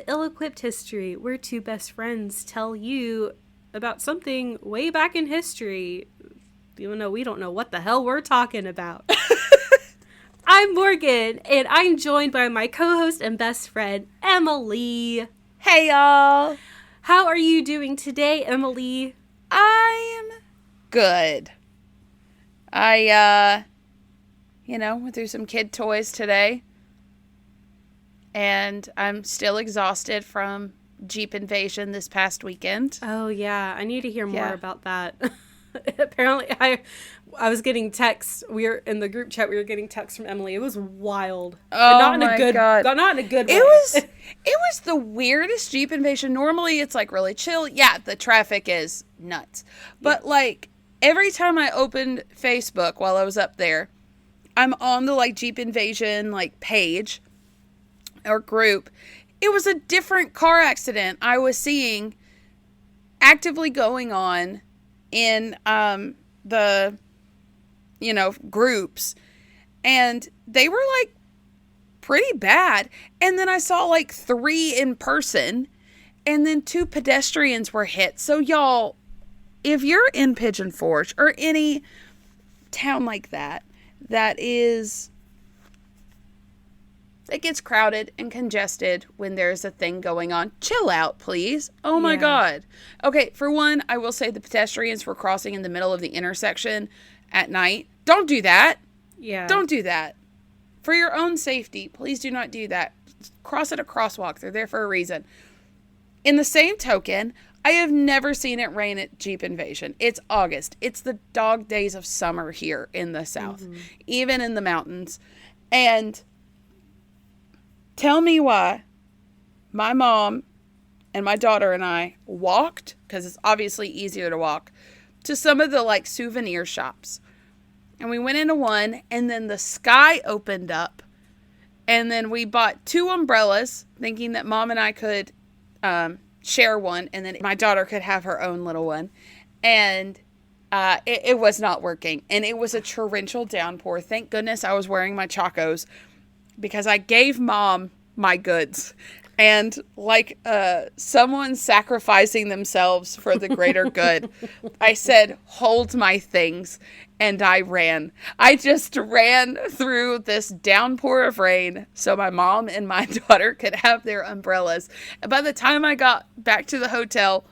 to Ill-Equipped History, where two best friends tell you about something way back in history, even though we don't know what the hell we're talking about. I'm Morgan, and I'm joined by my co-host and best friend, Emily. Hey, y'all. How are you doing today, Emily? I'm good. I went through some kid toys today. And I'm still exhausted from Jeep invasion this past weekend. Oh, yeah. I need to hear more about that. Apparently, I was getting texts. We were in the group chat. We were getting texts from Emily. It was wild. Oh, not in my God. Not in a good way. It was the weirdest Jeep invasion. Normally, it's, like, really chill. Yeah, the traffic is nuts. But, like, every time I opened Facebook while I was up there, I'm on the, like, Jeep invasion, like, page or group. It was a different car accident I was seeing actively going on in the groups, and they were like pretty bad. And then I saw like 3 in person, and then 2 pedestrians were hit. So y'all, if you're in Pigeon Forge or any town like that it gets crowded and congested when there's a thing going on, chill out, please. Oh my God. Okay, for one, I will say the pedestrians were crossing in the middle of the intersection at night. Don't do that. Yeah. Don't do that. For your own safety, please do not do that. Cross at a crosswalk. They're there for a reason. In the same token, I have never seen it rain at Jeep invasion. It's August. It's the dog days of summer here in the South, even in the mountains. And tell me why my mom and my daughter and I walked, because it's obviously easier to walk, to some of the like souvenir shops. And we went into one, and then the sky opened up, and then we bought 2 umbrellas, thinking that mom and I could share one, and then my daughter could have her own little one. And it was not working, and it was a torrential downpour. Thank goodness I was wearing my Chacos, because I gave mom my goods, and like someone sacrificing themselves for the greater good, I said, hold my things, and I ran. I just ran through this downpour of rain so my mom and my daughter could have their umbrellas. And by the time I got back to the hotel,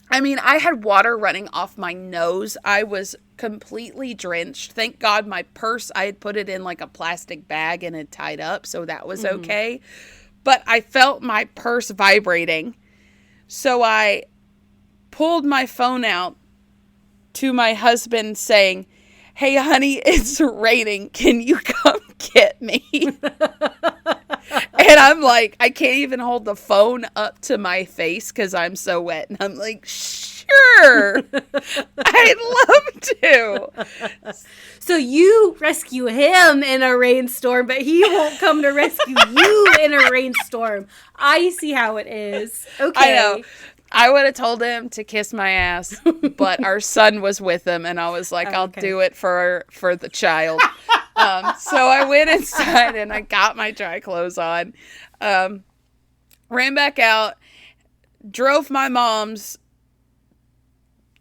I mean, I had water running off my nose. I was completely drenched. Thank God my purse, I had put it in like a plastic bag and had tied up, so that was okay. But I felt my purse vibrating. So I pulled my phone out to my husband saying, hey, honey, it's raining. Can you come get me? And I'm like, I can't even hold the phone up to my face because I'm so wet. And I'm like, sure, I'd love to. So you rescue him in a rainstorm, but he won't come to rescue you in a rainstorm. I see how it is. Okay. I know. I would have told him to kiss my ass, but our son was with him, and I was like, I'll do it for the child. So I went inside, and I got my dry clothes on, ran back out, drove my mom's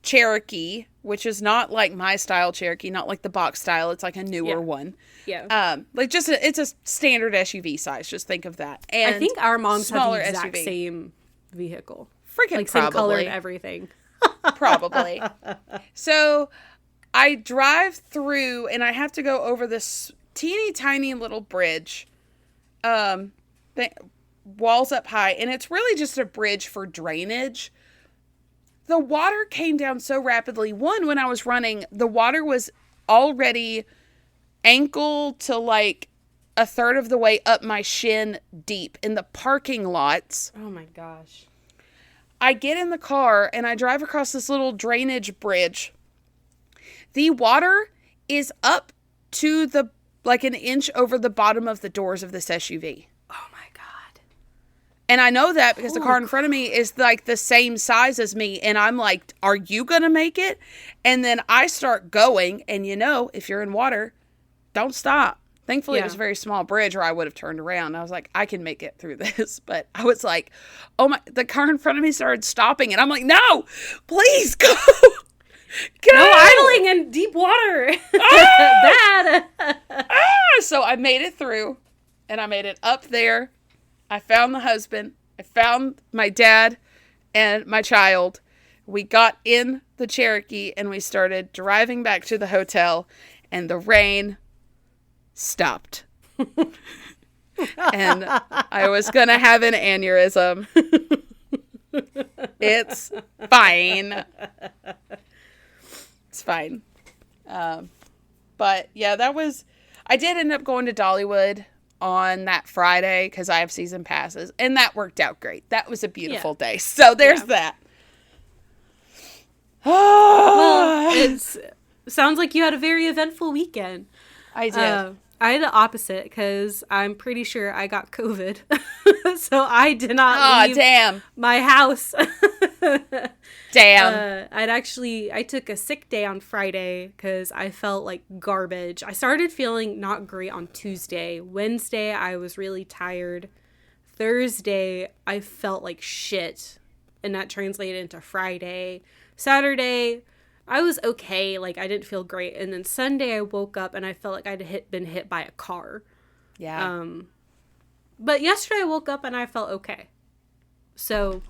Cherokee, which is not like my style Cherokee, not like the box style. It's like a newer one. Yeah. It's a standard SUV size. Just think of that. And I think our moms have the exact SUV. Same vehicle. Freaking like probably. Same color and everything. Probably. So I drive through, and I have to go over this teeny tiny little bridge, walls up high, and it's really just a bridge for drainage. The water came down so rapidly. One, when I was running, the water was already ankle to like a third of the way up my shin deep in the parking lots. Oh my gosh. I get in the car and I drive across this little drainage bridge. The water is up to like an inch over the bottom of the doors of this SUV. Oh my God. And I know that because the car in front of me is like the same size as me. And I'm like, are you going to make it? And then I start going. And if you're in water, don't stop. Thankfully, it was a very small bridge, or I would have turned around. I was like, I can make it through this. But I was like, oh my, the car in front of me started stopping. And I'm like, no, please go. Go. No idling in deep water. Bad. So I made it through, and I made it up there. I found the husband. I found my dad and my child. We got in the Cherokee, and we started driving back to the hotel, and the rain stopped. And I was going to have an aneurysm. It's fine. It's fine. But yeah, I did end up going to Dollywood on that Friday because I have season passes, and that worked out great. That was a beautiful day. So there's that. Well, it sounds like you had a very eventful weekend. I did. I had the opposite because I'm pretty sure I got COVID. So I did not leave my house. Damn. I took a sick day on Friday because I felt like garbage. I started feeling not great on Tuesday. Wednesday, I was really tired. Thursday, I felt like shit. And that translated into Friday. Saturday, I was okay. Like, I didn't feel great. And then Sunday, I woke up and I felt like I'd been hit by a car. Yeah. But yesterday, I woke up and I felt okay. So...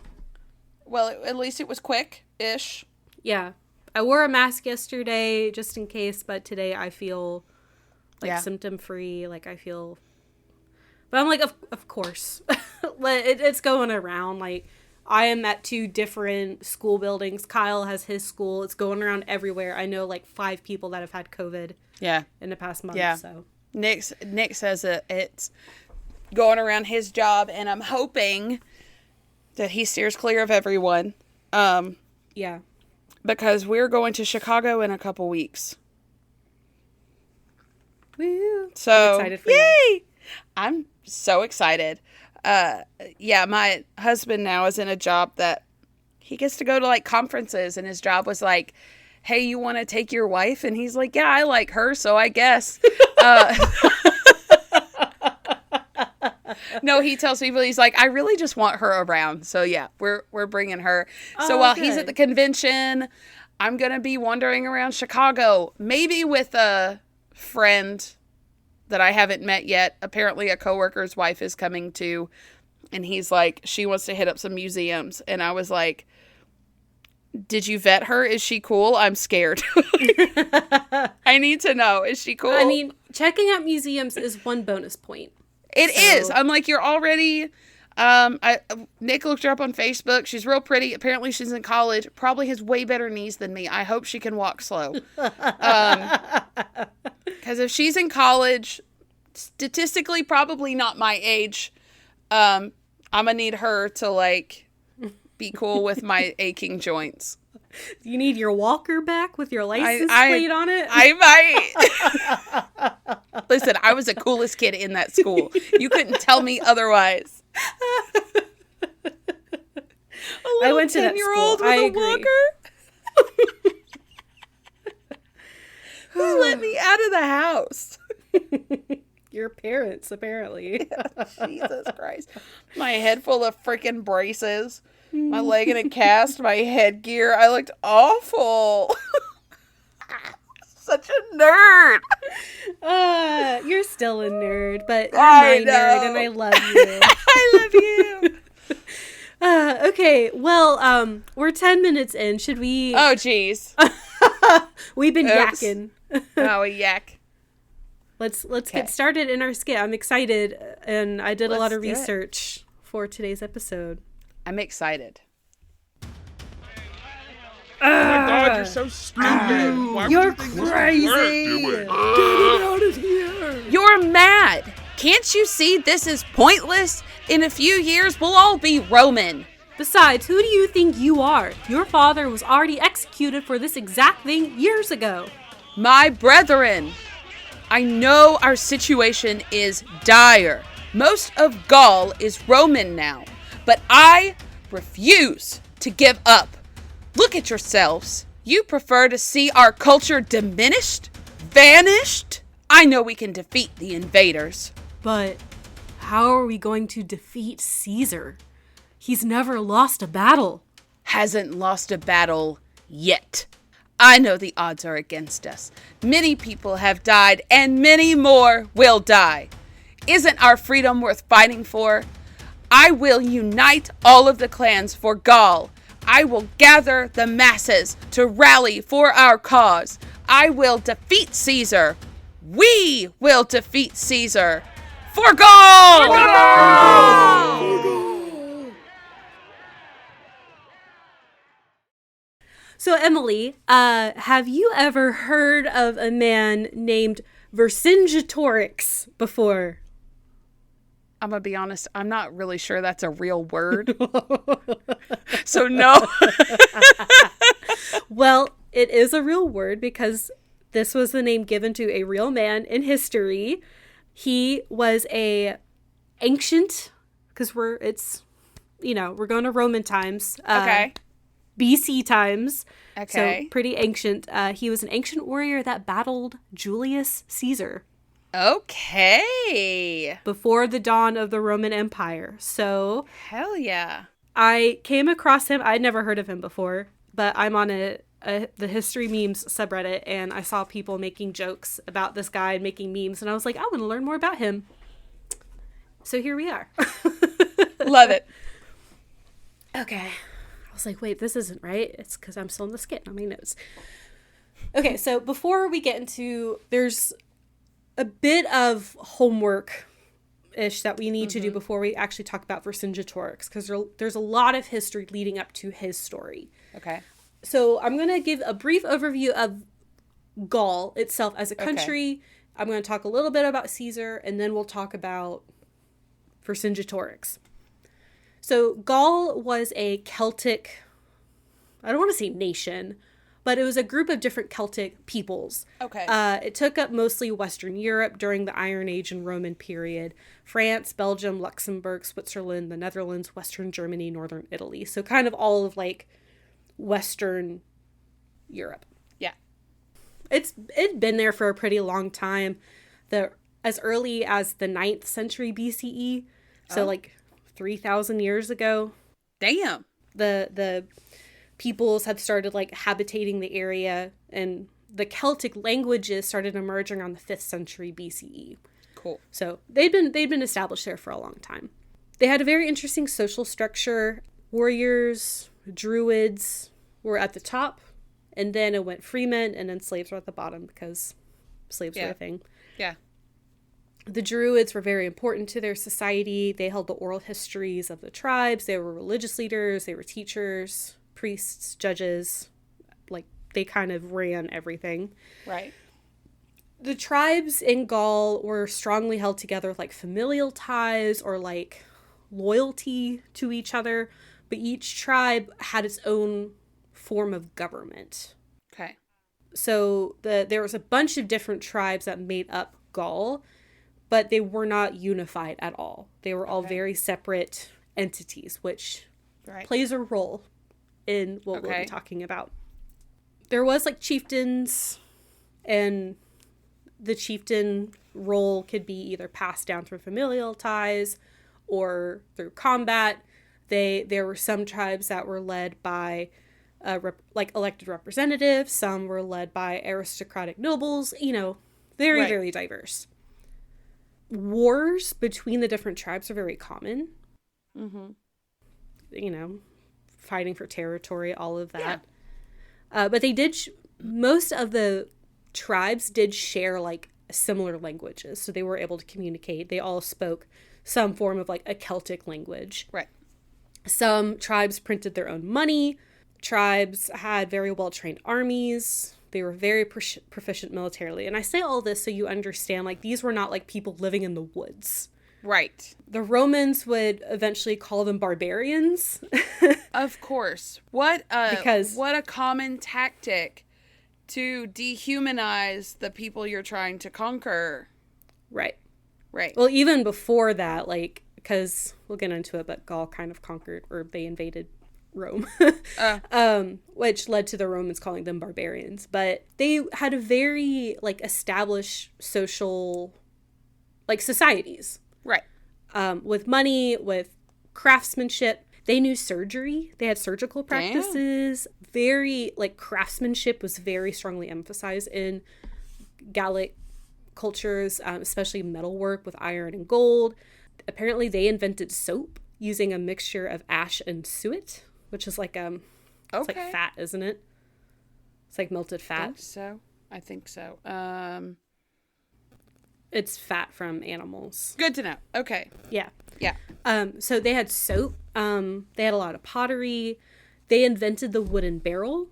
Well, at least it was quick-ish. Yeah. I wore a mask yesterday just in case, but today I feel like symptom-free. Like, I feel... But I'm like, of course. It's going around. Like, I am at 2 different school buildings. Kyle has his school. It's going around everywhere. I know, like, 5 people that have had COVID in the past month. Yeah. So. Nick says that it's going around his job, and I'm hoping... that he steers clear of everyone. Yeah. Because we're going to Chicago in a couple weeks. Woo. So, I'm excited for yay! I'm so excited. Yeah, my husband now is in a job that he gets to go to, like, conferences, and his job was like, hey, you want to take your wife? And he's like, yeah, I like her, so I guess. No, he tells people, he's like, I really just want her around. So yeah, we're bringing her. So while he's at the convention, I'm going to be wandering around Chicago, maybe with a friend that I haven't met yet. Apparently a coworker's wife is coming too. And he's like, she wants to hit up some museums. And I was like, did you vet her? Is she cool? I'm scared. I need to know. Is she cool? I mean, checking out museums is one bonus point. It is. I'm like, you're already... Nick looked her up on Facebook. She's real pretty. Apparently she's in college. Probably has way better knees than me. I hope she can walk slow. Because if she's in college, statistically probably not my age, I'm going to need her to, like, be cool with my aching joints. You need your walker back with your license plate on it? I might. Listen, I was the coolest kid in that school. You couldn't tell me otherwise. I went to that school. With a walker? Who let me out of the house? Your parents, apparently. Jesus Christ. My head full of freaking braces. My leg in a cast, my headgear. I looked awful. Such a nerd. You're still a nerd, but you're my nerd, and I love you. I love you. Okay, well, we're 10 minutes in. Should we... Oh, jeez. We've been yakking. Oh, a yak. Let's get started in our skit. I'm excited, and I did a lot of research for today's episode. I'm excited. Oh my god, you're so stupid. You're crazy. Get it out of here. You're mad. Can't you see this is pointless? In a few years, we'll all be Roman. Besides, who do you think you are? Your father was already executed for this exact thing years ago. My brethren, I know our situation is dire. Most of Gaul is Roman now. But I refuse to give up. Look at yourselves. You prefer to see our culture diminished? Vanished? I know we can defeat the invaders. But how are we going to defeat Caesar? He's never lost a battle. Hasn't lost a battle yet. I know the odds are against us. Many people have died, and many more will die. Isn't our freedom worth fighting for? I will unite all of the clans for Gaul. I will gather the masses to rally for our cause. I will defeat Caesar. We will defeat Caesar. For Gaul! For Gaul! So, Emily, have you ever heard of a man named Vercingetorix before? I'm going to be honest, I'm not really sure that's a real word. So, no. Well, it is a real word because this was the name given to a real man in history. He was a ancient, because we're going to Roman times. Okay. BC times. Okay. So pretty ancient. He was an ancient warrior that battled Julius Caesar. Okay. Before the dawn of the Roman Empire. So. Hell yeah. I came across him. I'd never heard of him before, but I'm on the history memes subreddit, and I saw people making jokes about this guy and making memes, and I was like, I want to learn more about him. So here we are. Love it. Okay. I was like, wait, this isn't right. It's because I'm still in the skit on my notes. Okay, so before we get into, there's a bit of homework-ish that we need to do before we actually talk about Vercingetorix, because there's a lot of history leading up to his story. Okay. So I'm going to give a brief overview of Gaul itself as a country. Okay. I'm going to talk a little bit about Caesar, and then we'll talk about Vercingetorix. So Gaul was a Celtic, I don't want to say nation, but it was a group of different Celtic peoples. Okay. It took up mostly Western Europe during the Iron Age and Roman period. France, Belgium, Luxembourg, Switzerland, the Netherlands, Western Germany, Northern Italy. So kind of all of like Western Europe. Yeah. It'd been there for a pretty long time. As early as the 9th century BCE. So like 3,000 years ago. Damn. The peoples had started like habitating the area, and the Celtic languages started emerging around the 5th century BCE. Cool. So they'd been established there for a long time. They had a very interesting social structure. Warriors, druids were at the top, and then it went freemen, and then slaves were at the bottom because slaves were a thing. Yeah. The druids were very important to their society. They held the oral histories of the tribes. They were religious leaders. They were teachers, priests, judges. Like, they kind of ran everything. Right. The tribes in Gaul were strongly held together with, like, familial ties or, like, loyalty to each other. But each tribe had its own form of government. Okay. So there was a bunch of different tribes that made up Gaul, but they were not unified at all. They were all very separate entities, which plays a role in what we'll be talking about. There was like chieftains, and the chieftain role could be either passed down through familial ties or through combat. There were some tribes that were led by elected representatives. Some were led by aristocratic nobles. Very, very diverse. Wars between the different tribes are very common. Mm-hmm. Fighting for territory, all of that. Yeah. But they did, most of the tribes did share like similar languages. So they were able to communicate. They all spoke some form of like a Celtic language. Right. Some tribes printed their own money. Tribes had very well-trained armies. They were very proficient militarily. And I say all this so you understand, like, these were not, like, people living in the woods. Right. The Romans would eventually call them barbarians. Of course. What a common tactic to dehumanize the people you're trying to conquer. Right. Right. Well, even before that, like, because we'll get into it, but Gaul kind of conquered, or they invaded Rome, which led to the Romans calling them barbarians. But they had a very, like, established social, like, societies. Right. With money, with craftsmanship. They knew surgery. They had surgical practices. Damn. Very, like, craftsmanship was very strongly emphasized in Gallic cultures, especially metalwork with iron and gold. Apparently, they invented soap using a mixture of ash and suet, which is like it's like fat, isn't it? It's like melted fat. I think so. It's fat from animals. Good to know. Okay. Yeah. Yeah. So they had soap. They had a lot of pottery. They invented the wooden barrel.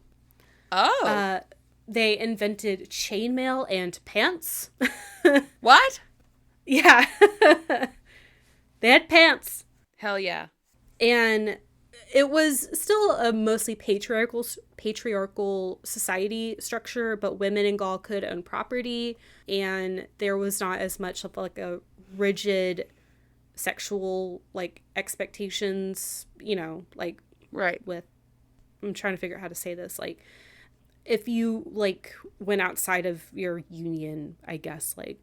Oh. They invented chainmail and pants. What? Yeah. They had pants. Hell yeah. And it was still a mostly patriarchal society structure, but women in Gaul could own property, and there was not as much of like a rigid sexual like expectations, you know, like right with, I'm trying to figure out how to say this, like if you like went outside of your union, I guess, like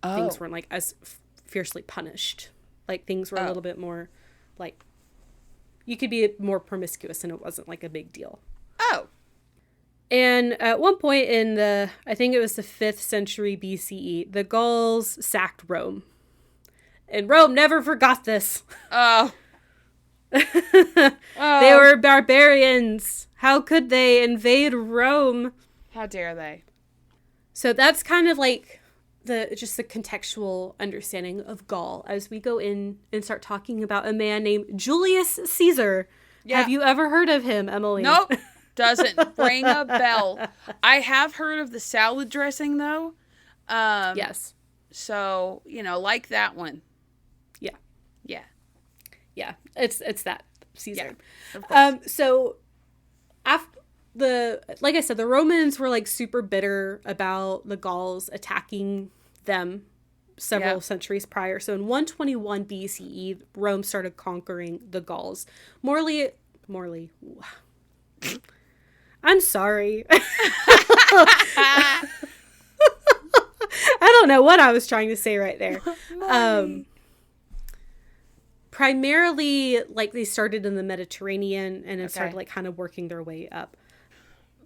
things weren't like as fiercely punished. Like things were a little bit more like you could be more promiscuous and it wasn't like a big deal. Oh. And at one point in I think it was the 5th century BCE, the Gauls sacked Rome. And Rome never forgot this. Oh. They were barbarians. How could they invade Rome? How dare they? So that's kind of like the contextual understanding of Gaul as we go in and start talking about a man named Julius Caesar. Yeah. Have you ever heard of him, Emily? Nope. Doesn't ring a bell. I have heard of the salad dressing though. Yes. So, you know, like that one. Yeah. Yeah. Yeah. It's that Caesar. Yeah, of course. So after like I said, the Romans were like super bitter about the Gauls attacking them several centuries prior. So in 121 BCE, Rome started conquering the Gauls. Morley. I'm sorry. I don't know what I was trying to say right there. Primarily, like they started in the Mediterranean and then started like kind of working their way up.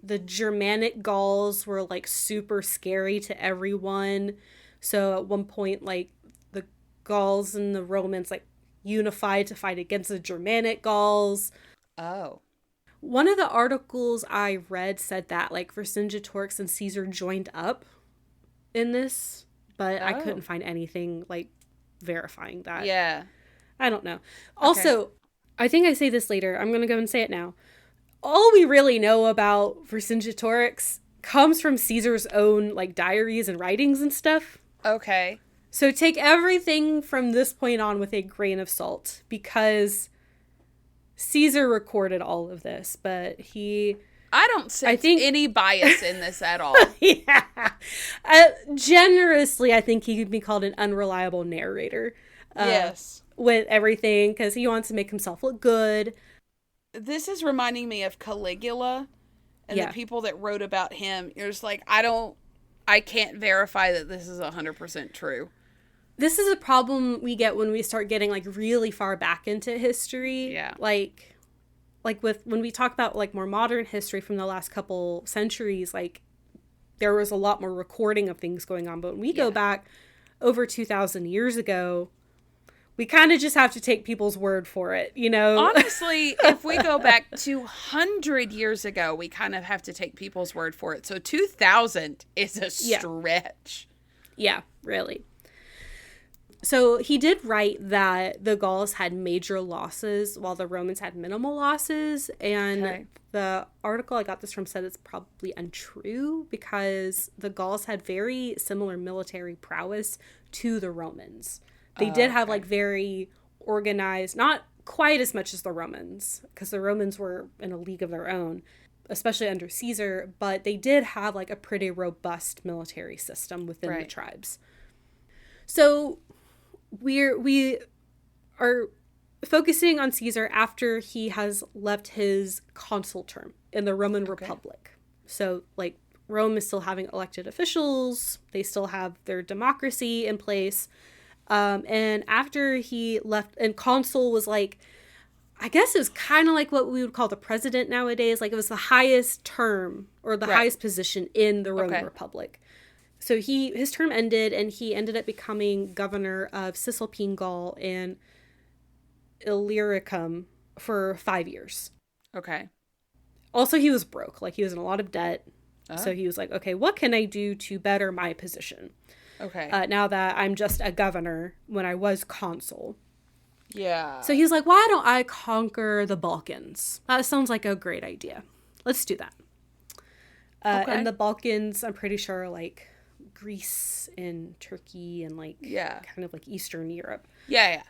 The Germanic Gauls were like super scary to everyone. So at one point, like the Gauls and the Romans like unified to fight against the Germanic Gauls. Oh. One of the articles I read said that like Vercingetorix and Caesar joined up in this, but I couldn't find anything like verifying that. Yeah. I don't know. Also, I think I say this later. I'm going to go and say it now. All we really know about Vercingetorix comes from Caesar's own like diaries and writings and stuff. Okay. So take everything from this point on with a grain of salt because Caesar recorded all of this, but I don't sense any bias in this at all. Yeah. Generously, I think he could be called an unreliable narrator. Yes. With everything because he wants to make himself look good. This is reminding me of Caligula and the people that wrote about him. You're just like, I can't verify that this is 100% true. This is a problem we get when we start getting like really far back into history. Yeah. Like when we talk about like more modern history from the last couple centuries, like there was a lot more recording of things going on. But when we go back over 2,000 years ago, we kind of just have to take people's word for it, you know? Honestly, if we go back 200 years ago, we kind of have to take people's word for it. So 2000 is a stretch. Yeah, really. So he did write that the Gauls had major losses while the Romans had minimal losses. And the article I got this from said it's probably untrue because the Gauls had very similar military prowess to the Romans. They did have like very organized, not quite as much as the Romans, because the Romans were in a league of their own, especially under Caesar, but they did have like a pretty robust military system within the tribes. So we are focusing on Caesar after he has left his consul term in the Roman Republic. So, like, Rome is still having elected officials. They still have their democracy in place. And after he left, and consul was like, I guess it was kind of like what we would call the president nowadays. Like, it was the highest term or the highest position in the Roman Republic. So his term ended, and he ended up becoming governor of Cisalpine Gaul and Illyricum for 5 years. Okay. Also, he was broke. Like, he was in a lot of debt. So he was like, okay, what can I do to better my position? Okay. Now that I'm just a governor when I was consul. Yeah. So he's like, why don't I conquer the Balkans? That sounds like a great idea. Let's do that. And the Balkans, I'm pretty sure, are like Greece and Turkey and like kind of like Eastern Europe. Yeah.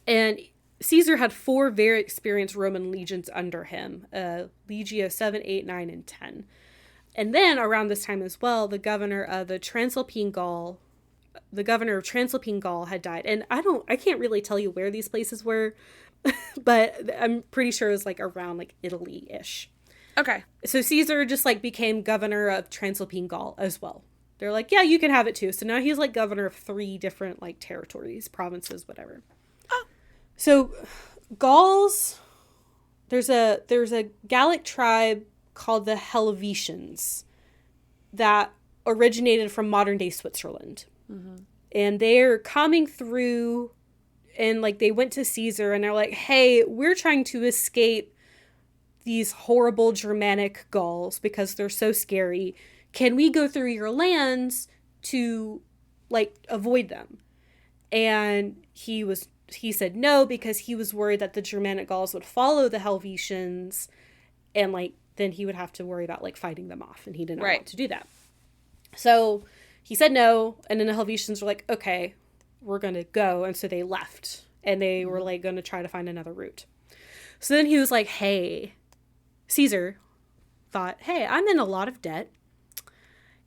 And Caesar had 4 very experienced Roman legions under him, Legio 7, 8, 9, and 10. And then around this time as well, the governor of Transalpine Gaul had died. And I can't really tell you where these places were, but I'm pretty sure it was like around like Italy-ish. Okay. So Caesar just like became governor of Transalpine Gaul as well. They're like, yeah, you can have it too. So now he's like governor of 3 different like territories, provinces, whatever. Oh. So Gauls, there's a Gallic tribe called the Helvetians that originated from modern day Switzerland. Mm-hmm. And they're coming through, and like they went to Caesar and they're like, hey, we're trying to escape these horrible Germanic Gauls because they're so scary. Can we go through your lands to like avoid them? And he said no, because he was worried that the Germanic Gauls would follow the Helvetians, and like then he would have to worry about like fighting them off, and he didn't want to do that. So he said no, and then the Helvetians were like, okay, we're gonna go. And so they left, and they were like gonna try to find another route. So then he was like, hey, Caesar thought, hey, I'm in a lot of debt,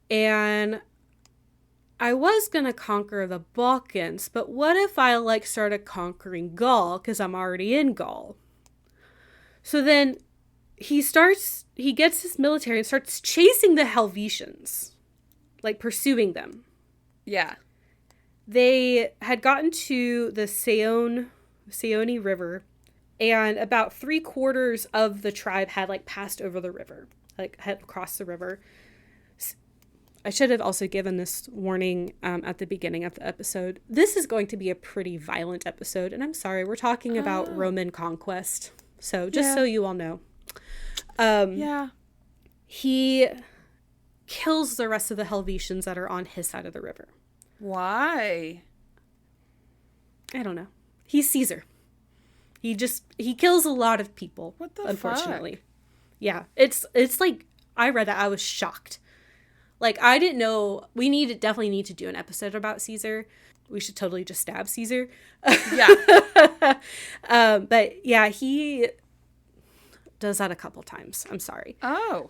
and I was gonna conquer the Balkans, but what if I like started conquering Gaul, because I'm already in Gaul? So then he gets his military and starts chasing the Helvetians, like pursuing them. Yeah. They had gotten to the Saone River, and about 3/4 of the tribe had like passed over the river, like had crossed the river. I should have also given this warning at the beginning of the episode. This is going to be a pretty violent episode, and I'm sorry, we're talking about Roman conquest. So just so you all know. He kills the rest of the Helvetians that are on his side of the river. Why? I don't know. He's Caesar. He kills a lot of people. What the unfortunately. fuck? Yeah. It's like, I read that, I was shocked. Like, I didn't know. We definitely need to do an episode about Caesar. We should totally just stab Caesar. Yeah. But yeah, he does that a couple times. I'm sorry. Oh.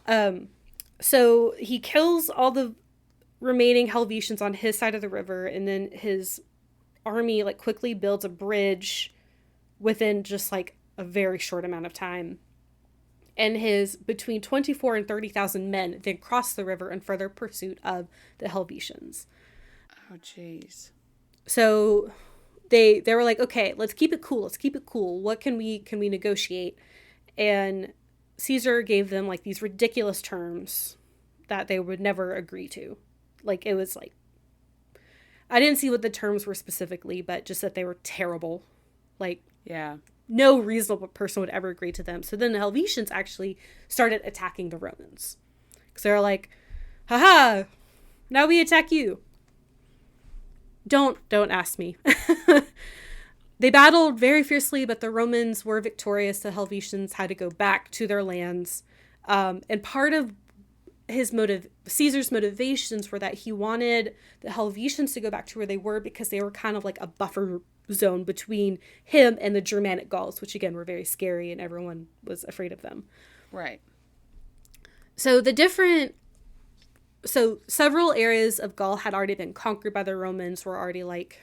So he kills all the remaining Helvetians on his side of the river, and then his army like quickly builds a bridge within just like a very short amount of time. And his between 24 and 30,000 men then cross the river in further pursuit of the Helvetians. Oh, jeez. So they were like, okay, let's keep it cool. Let's keep it cool. What can we negotiate? And Caesar gave them like these ridiculous terms that they would never agree to. Like, it was like, I didn't see what the terms were specifically, but just that they were terrible. Like, yeah. No reasonable person would ever agree to them. So then the Helvetians actually started attacking the Romans. Because they were like, haha, now we attack you. Don't ask me. They battled very fiercely, but the Romans were victorious. The Helvetians had to go back to their lands. And part of Caesar's motivations were that he wanted the Helvetians to go back to where they were, because they were kind of like a buffer zone between him and the Germanic Gauls, which again were very scary and everyone was afraid of them. Right. So several areas of Gaul had already been conquered by the Romans, were already like,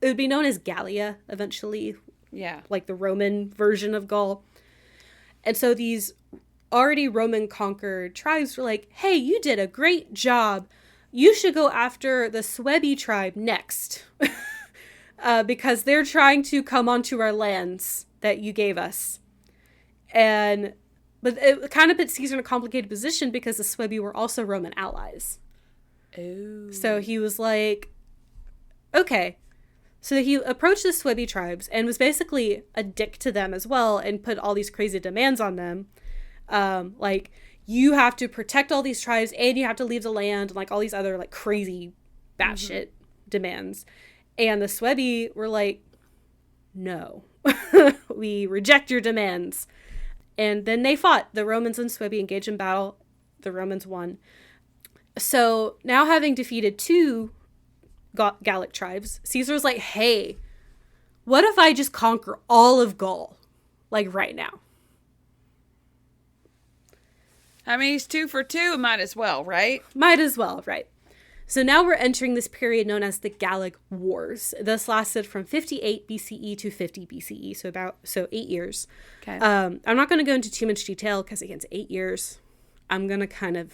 it would be known as Gallia eventually, Yeah. like the Roman version of Gaul. And so these already Roman conquered tribes were like, hey, you did a great job. You should go after the Suebi tribe next. Because they're trying to come onto our lands that you gave us. But it kind of put Caesar in a complicated position because the Suebi were also Roman allies. Ooh. So he was like, okay. So he approached the Suebi tribes and was basically a dick to them as well and put all these crazy demands on them. Like, you have to protect all these tribes and you have to leave the land, and like all these other like crazy batshit demands. And the Suebi were like, no, we reject your demands. And then they fought. The Romans and Suebi engaged in battle. The Romans won. So now, having defeated 2 Gallic tribes, Caesar's like, hey, what if I just conquer all of Gaul? Like right now. I mean, he's 2 for 2. Might as well, right? Might as well, right. So now we're entering this period known as the Gallic Wars. This lasted from 58 BCE to 50 BCE, so 8 years. Okay. I'm not going to go into too much detail because, again, it's 8 years. I'm going to kind of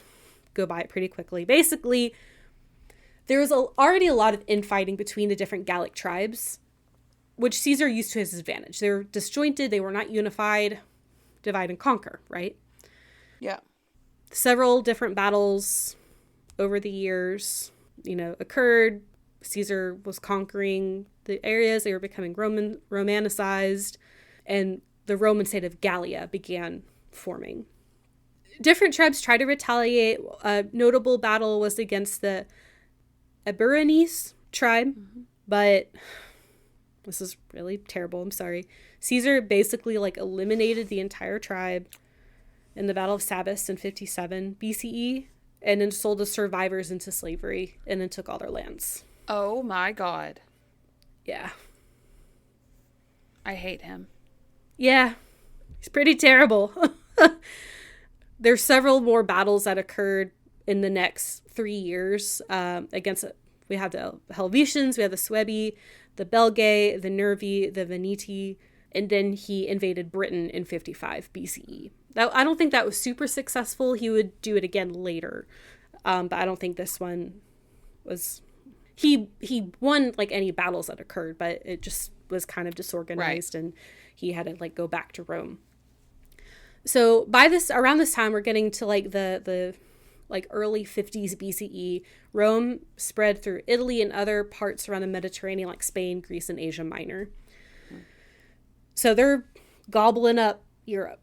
go by it pretty quickly. Basically, there was already a lot of infighting between the different Gallic tribes, which Caesar used to his advantage. They were disjointed. They were not unified. Divide and conquer, right? Yeah. Several different battles over the years, occurred. Caesar was conquering the areas. They were becoming Romanicized, and the Roman state of Gallia began forming. Different tribes tried to retaliate. A notable battle was against the Avaricum tribe, but this is really terrible. I'm sorry. Caesar basically eliminated the entire tribe in the Battle of Sabas in 57 BCE, and then sold the survivors into slavery, and then took all their lands. Oh my God. Yeah. I hate him. Yeah. He's pretty terrible. There's several more battles that occurred in the next 3 years against, we have the Helvetians, we have the Suebi, the Belgae, the Nervi, the Veneti, and then he invaded Britain in 55 BCE. I don't think that was super successful. He would do it again later. But I don't think this one was... He won any battles that occurred, but it just was kind of disorganized, right. And he had to go back to Rome. So around this time, we're getting to the early 50s BCE. Rome spread through Italy and other parts around the Mediterranean, like Spain, Greece, and Asia Minor. So they're gobbling up Europe.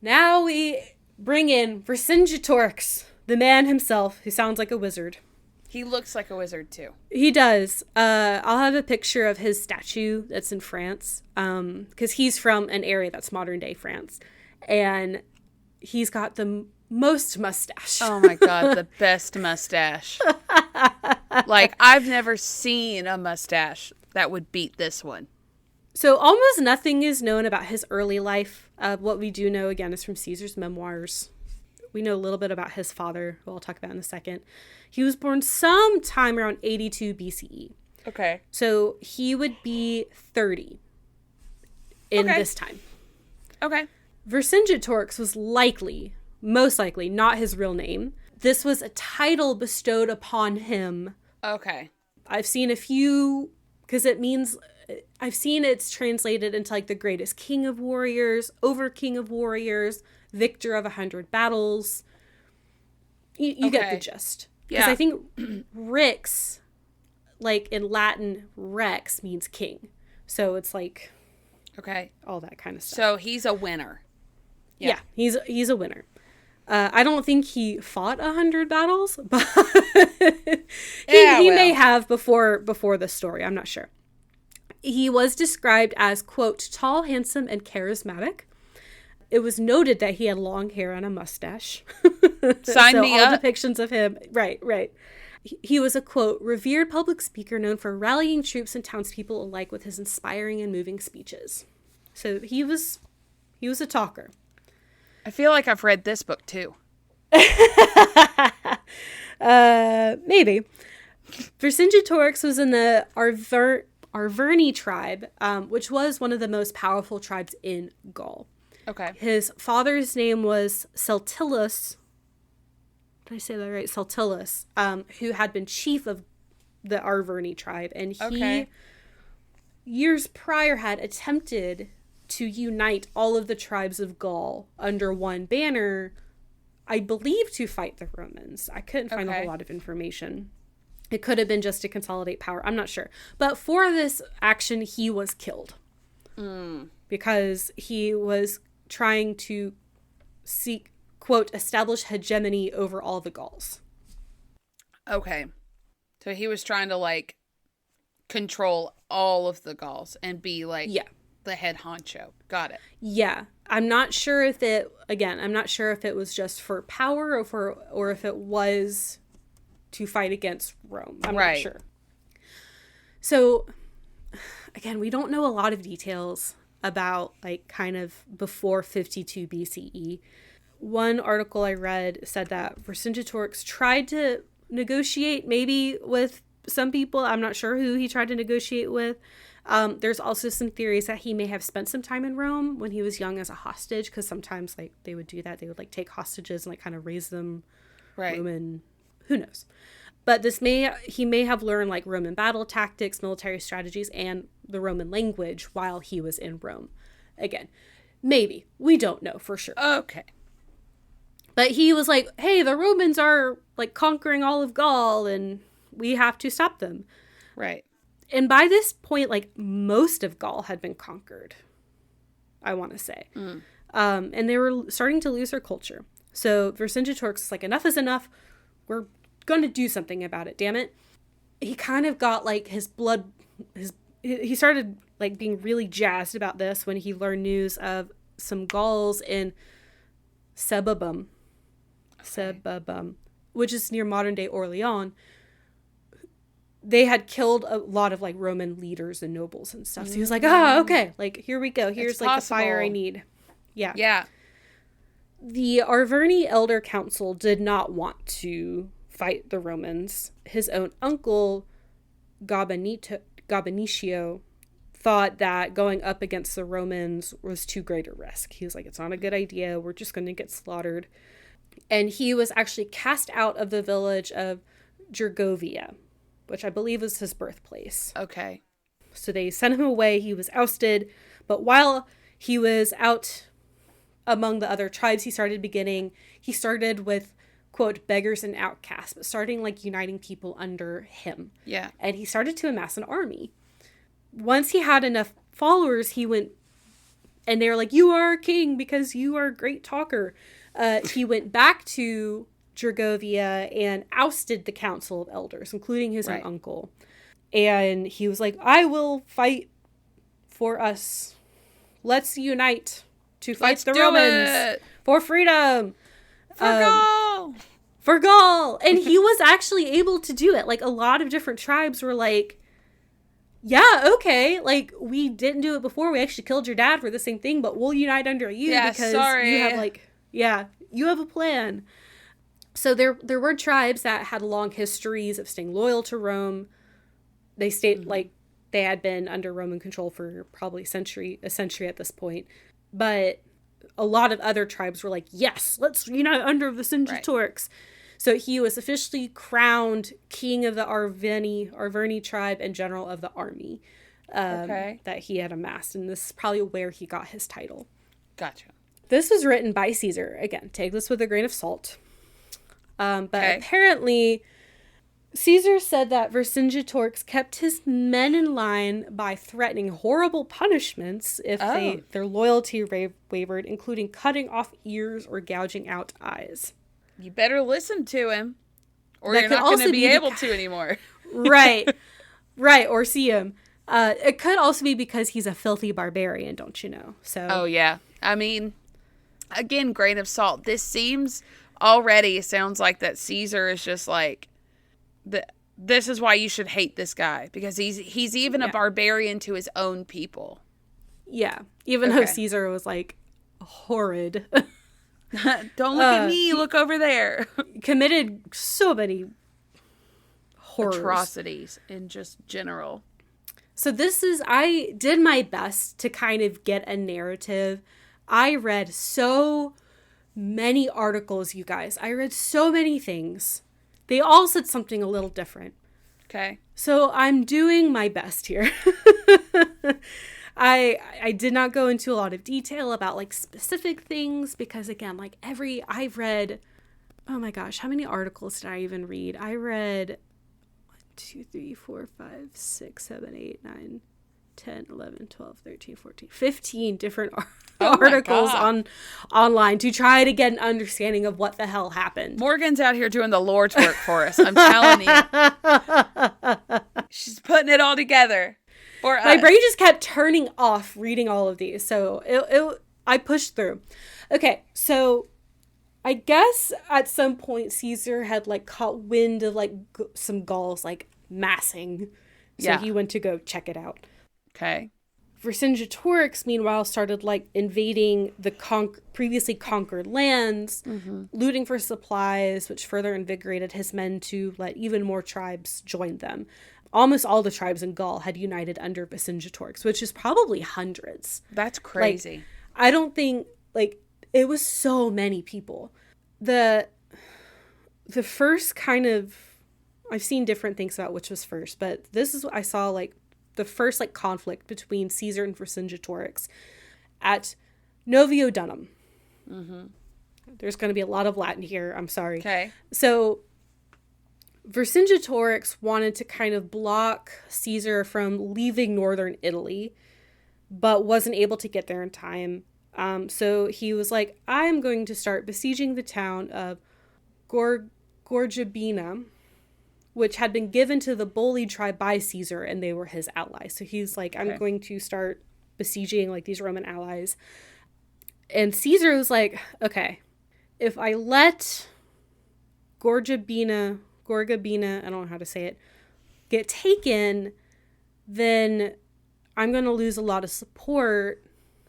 Now we bring in Vercingetorix, the man himself, who sounds like a wizard. He looks like a wizard, too. He does. I'll have a picture of his statue that's in France, because he's from an area that's modern-day France. And he's got the most mustache. Oh, my God, the best mustache. I've never seen a mustache that would beat this one. So almost nothing is known about his early life. What we do know, again, is from Caesar's memoirs. We know a little bit about his father, who I'll talk about in a second. He was born sometime around 82 BCE. Okay. So he would be 30 in this time. Okay. Vercingetorix was most likely, not his real name. This was a title bestowed upon him. Okay. I've seen a few, because I've seen it's translated into the greatest king of warriors, over king of warriors, victor of 100 battles. You get the gist. Because I think Rix, in Latin, Rex means king. So it's okay, all that kind of stuff. So he's a winner. Yeah, he's a winner. I don't think he fought 100 battles, but he may have before the story. I'm not sure. He was described as, quote, tall, handsome, and charismatic. It was noted that he had long hair and a mustache. Sign me all up. Depictions of him. Right. He was a, quote, revered public speaker known for rallying troops and townspeople alike with his inspiring and moving speeches. So he was a talker. I feel like I've read this book too. Maybe. Vercingetorix was in the Arverni tribe, which was one of the most powerful tribes in Gaul. Okay. His father's name was Celtillus. Did I say that right? Celtillus, who had been chief of the Arverni tribe. And he, years prior, had attempted to unite all of the tribes of Gaul under one banner, I believe to fight the Romans. I couldn't find a whole lot of information. It could have been just to consolidate power. I'm not sure. But for this action, he was killed. Because he was trying to seek, quote, establish hegemony over all the Gauls. Okay. So he was trying to, like, control all of the Gauls and be, like, the head honcho. Got it. Yeah. I'm not sure if it, again, I'm not sure if it was just for power or if it was to fight against Rome. I'm not sure. So, again, we don't know a lot of details about, like, kind of before 52 BCE. One article I read said that Vercingetorix tried to negotiate maybe with some people. I'm not sure who he tried to negotiate with. There's also some theories that he may have spent some time in Rome when he was young as a hostage, because sometimes, like, they would do that. They would, like, take hostages and, like, kind of raise them Roman. Who knows? But he may have learned, like, Roman battle tactics, military strategies, and the Roman language while he was in Rome. Again, maybe. We don't know for sure. Okay. But he was like, hey, the Romans are, like, conquering all of Gaul, and we have to stop them. Right. And by this point, like, most of Gaul had been conquered, I want to say. And they were starting to lose their culture. So Vercingetorix is like, enough is enough. We're going to do something about it, damn it. He kind of got, like, he started, like, being really jazzed about this when he learned news of some Gauls in Sebabum, which is near modern-day Orleans. They had killed a lot of, like, Roman leaders and nobles and stuff. So he was like, okay, like, here we go. Here's, like, the fire I need. Yeah. The Arverni Elder Council did not want to fight the Romans. His own uncle, Gabinicio, thought that going up against the Romans was too great a risk. He was like, it's not a good idea. We're just going to get slaughtered. And he was actually cast out of the village of Gergovia, which I believe was his birthplace. Okay. So they sent him away. He was ousted. But while he was out among the other tribes he started with, quote, beggars and outcasts, but starting, like, uniting people under him. Yeah. And he started to amass an army. Once he had enough followers, he went, and they were like, you are king because you are a great talker. He went back to Gergovia and ousted the council of elders, including his own uncle. And he was like, I will fight for us. Let's unite to fight the Romans for freedom. For Gaul. And he was actually able to do it. Like, a lot of different tribes were like, yeah, okay. Like, we didn't do it before. We actually killed your dad for the same thing, but we'll unite under you because you have, like, you have a plan. So there were tribes that had long histories of staying loyal to Rome. They stayed, like, they had been under Roman control for probably a century at this point. But a lot of other tribes were like, yes, let's unite under Vercingetorix. So he was officially crowned king of the Arverni tribe and general of the army that he had amassed. And this is probably where he got his title. Gotcha. This was written by Caesar. Again, take this with a grain of salt. But apparently, Caesar said that Vercingetorix kept his men in line by threatening horrible punishments if their loyalty wavered, including cutting off ears or gouging out eyes. You better listen to him, or you're not going to be able to anymore. Right, or see him. It could also be because he's a filthy barbarian, don't you know? So. Oh, yeah. I mean, again, grain of salt. This sounds like that Caesar is just like, this is why you should hate this guy, because he's even a barbarian to his own people. Yeah, even though Caesar was, like, horrid. Don't look at me, look over there. Committed so many horrors. Atrocities in just general. So I did my best to kind of get a narrative. I read so many articles, you guys. I read so many things. They all said something a little different. Okay. So I'm doing my best here. I did not go into a lot of detail about like specific things because again, like I've read, oh my gosh, how many articles did I even read? I read 2, 3, 4, 5, 6, 7, 8, 9, 10, 11, 12, 13, 14, 15 different articles online to try to get an understanding of what the hell happened. Morgan's out here doing the Lord's work for us. I'm telling you. She's putting it all together for us. My brain just kept turning off reading all of these. So I pushed through. Okay, so I guess at some point Caesar had like caught wind of like some Gauls like massing. So he went to go check it out. Okay. Vercingetorix, meanwhile, started like invading the previously conquered lands, looting for supplies, which further invigorated his men to let even more tribes join them. Almost all the tribes in Gaul had united under Vercingetorix, which is probably hundreds. That's crazy. Like, I don't think like it was so many people. The first kind of, I've seen different things about which was first, but this is what I saw like the first like conflict between Caesar and Vercingetorix at Noviodunum. There's going to be a lot of Latin here. I'm sorry. Okay. So Vercingetorix wanted to kind of block Caesar from leaving northern Italy, but wasn't able to get there in time. So he was like, I'm going to start besieging the town of Gorgiabina, which had been given to the Bulli tribe by Caesar, and they were his allies. So he's like, I'm going to start besieging like these Roman allies. And Caesar was like, okay, if I let Gorgiabina, I don't know how to say it, get taken, then I'm going to lose a lot of support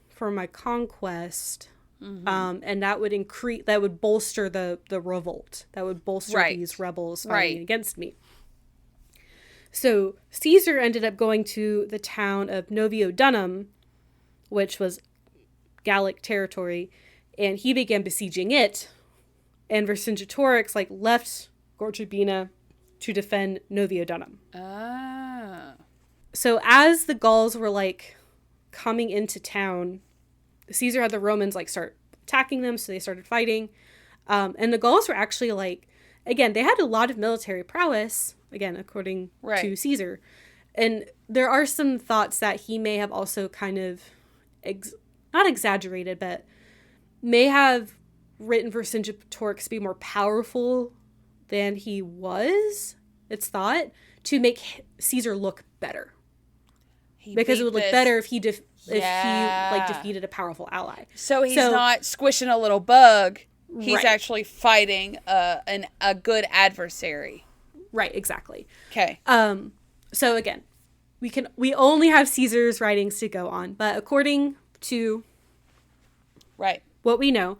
for my conquest. And that would bolster the revolt. That would bolster these rebels fighting against me. So Caesar ended up going to the town of Noviodunum, which was Gallic territory, and he began besieging it. And Vercingetorix like left Gorgiabina to defend Noviodunum. So as the Gauls were like coming into town, Caesar had the Romans like start attacking them, so they started fighting. And the Gauls were actually like, again, they had a lot of military prowess, again, according to Caesar. And there are some thoughts that he may have also kind of, not exaggerated, but may have written Vercingetorix to be more powerful than he was, it's thought, to make Caesar look better. Because it would look better if he defeated a powerful ally. So he's not squishing a little bug. He's actually fighting a good adversary. Right, exactly. Okay. So again, we only have Caesar's writings to go on, but according to what we know,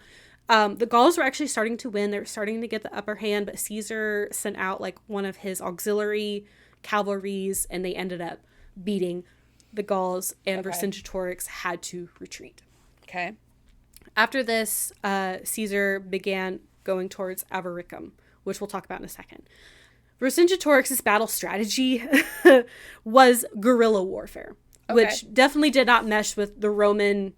the Gauls were actually starting to win. They were starting to get the upper hand, but Caesar sent out like one of his auxiliary cavalries, and they ended up beating the Gauls, and Vercingetorix had to retreat. Okay. After this, Caesar began going towards Avaricum, which we'll talk about in a second. Vercingetorix's battle strategy was guerrilla warfare, which definitely did not mesh with the Roman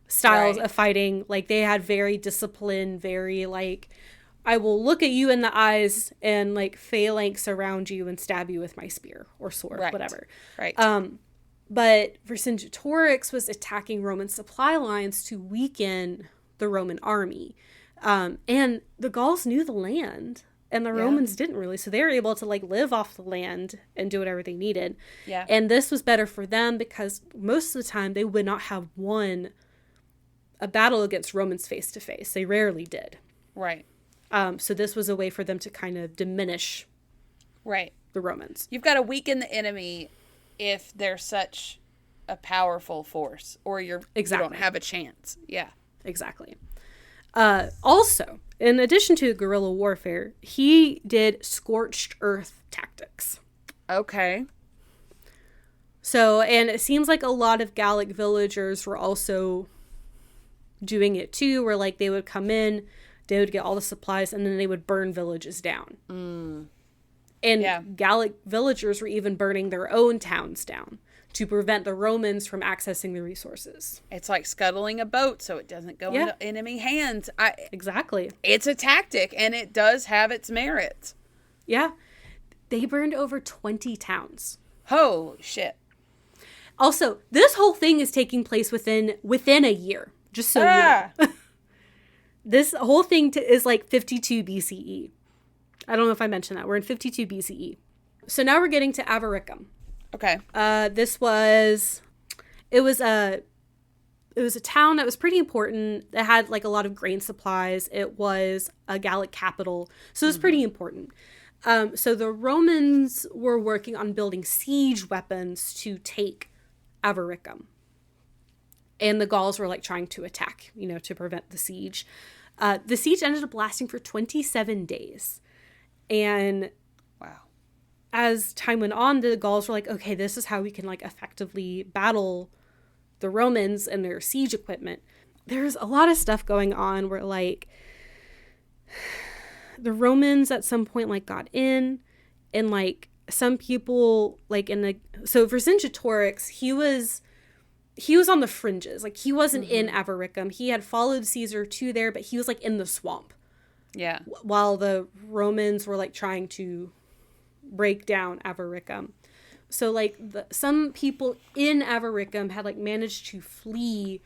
styles of fighting. Like, they had very disciplined, very like, I will look at you in the eyes and like phalanx around you and stab you with my spear or sword, whatever. But Vercingetorix was attacking Roman supply lines to weaken the Roman army. And the Gauls knew the land, and the Romans didn't really. So they were able to like live off the land and do whatever they needed. Yeah. And this was better for them because most of the time they would not have won a battle against Romans face to face. They rarely did. Right. So this was a way for them to kind of diminish the Romans. You've got to weaken the enemy if they're such a powerful force, or you don't have a chance. Yeah. Exactly. Also, in addition to guerrilla warfare, he did scorched earth tactics. Okay. So, and it seems like a lot of Gallic villagers were also doing it too, where like they would come in, they would get all the supplies, and then they would burn villages down. And Gallic villagers were even burning their own towns down to prevent the Romans from accessing the resources. It's like scuttling a boat so it doesn't go into enemy hands. Exactly. It's a tactic, and it does have its merits. Yeah. They burned over 20 towns. Holy shit. Also, this whole thing is taking place within a year. Just so you know. This whole thing is like 52 BCE. I don't know if I mentioned that. We're in 52 BCE. So now we're getting to Avaricum. Okay. It was a town that was pretty important. That had like a lot of grain supplies. It was a Gallic capital. So it was pretty important. So the Romans were working on building siege weapons to take Avaricum. And the Gauls were like trying to attack, to prevent the siege. The siege ended up lasting for 27 days. And wow. As time went on, the Gauls were like, okay, this is how we can like effectively battle the Romans and their siege equipment. There's a lot of stuff going on where like the Romans at some point like got in, and like some people like so Vercingetorix, he was on the fringes. Like he wasn't in Avaricum. He had followed Caesar to there, but he was like in the swamp. Yeah. While the Romans were like trying to break down Avaricum. So like some people in Avaricum had like managed to flee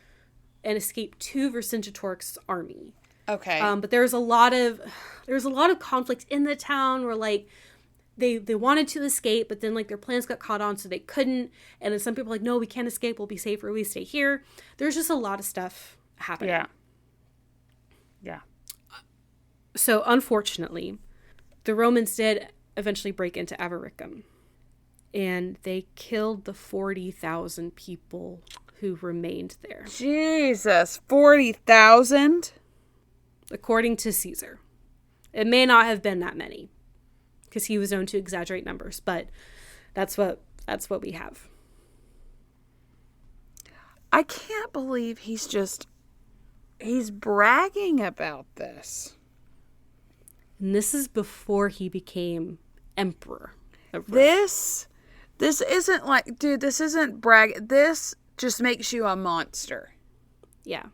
and escape to Vercingetorix's army. Okay. But there was a lot of conflict in the town where like they wanted to escape, but then like their plans got caught on, so they couldn't. And then some people were like, no, we can't escape. We'll be safer. We stay here. There's just a lot of stuff happening. Yeah. Yeah. So unfortunately, the Romans did eventually break into Avaricum, and they killed the 40,000 people who remained there. Jesus, 40,000? According to Caesar. It may not have been that many, because he was known to exaggerate numbers, but that's what we have. I can't believe he's bragging about this. And this is before he became emperor of Rome. This isn't like, dude, this isn't brag. This just makes you a monster. Yeah.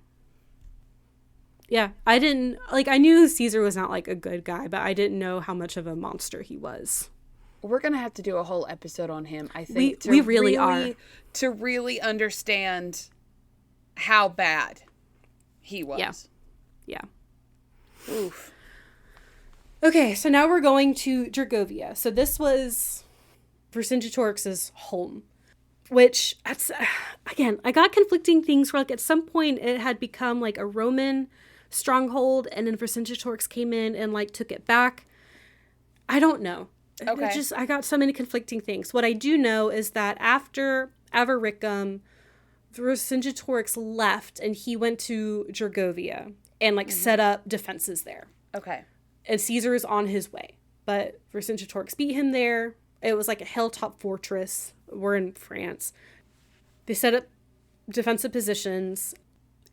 Yeah, I knew Caesar was not like a good guy, but I didn't know how much of a monster he was. We're going to have to do a whole episode on him, I think. We really are. To really understand how bad he was. Yeah. Oof. Okay, so now we're going to Gergovia. So this was Vercingetorix's home, which, again, I got conflicting things where like at some point it had become like a Roman stronghold, and then Vercingetorix came in and like took it back. I don't know. Okay. I got so many conflicting things. What I do know is that after Avaricum, Vercingetorix left and he went to Gergovia and like set up defenses there. Okay. And Caesar is on his way, but Vercingetorix beat him there. It was like a hilltop fortress. We're in France. They set up defensive positions.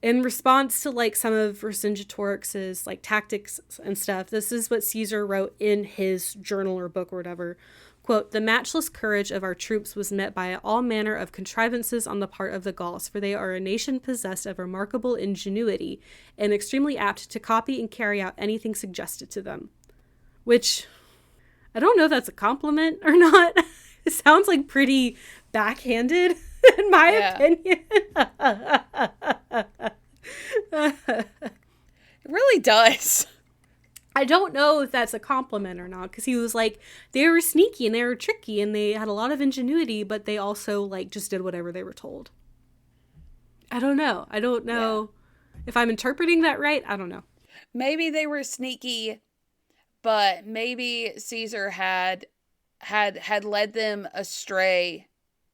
In response to like some of Vercingetorix's like tactics and stuff, this is what Caesar wrote in his journal or book or whatever. Quote, "The matchless courage of our troops was met by all manner of contrivances on the part of the Gauls, for they are a nation possessed of remarkable ingenuity and extremely apt to copy and carry out anything suggested to them." Which, I don't know if that's a compliment or not. It sounds like pretty backhanded, in my opinion. It really does. I don't know if that's a compliment or not, because he was like, they were sneaky and they were tricky and they had a lot of ingenuity, but they also like just did whatever they were told. I don't know if I'm interpreting that right. I don't know. Maybe they were sneaky, but maybe Caesar had led them astray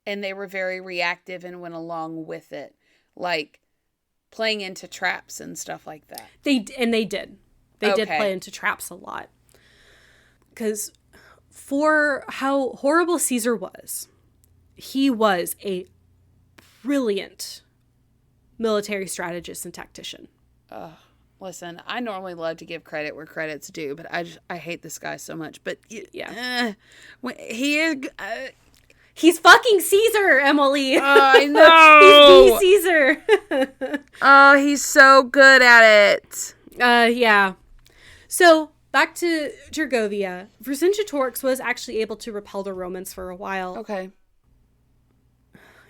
and they were very reactive and went along with it, like playing into traps and stuff like that. They did. They did play into traps a lot. Because for how horrible Caesar was, he was a brilliant military strategist and tactician. Listen, I normally love to give credit where credit's due, but I hate this guy so much. But yeah, he's fucking Caesar, Emily. I know. He's the Caesar. Oh, he's so good at it. Yeah. So back to Gergovia. Vercingetorix was actually able to repel the Romans for a while. Okay.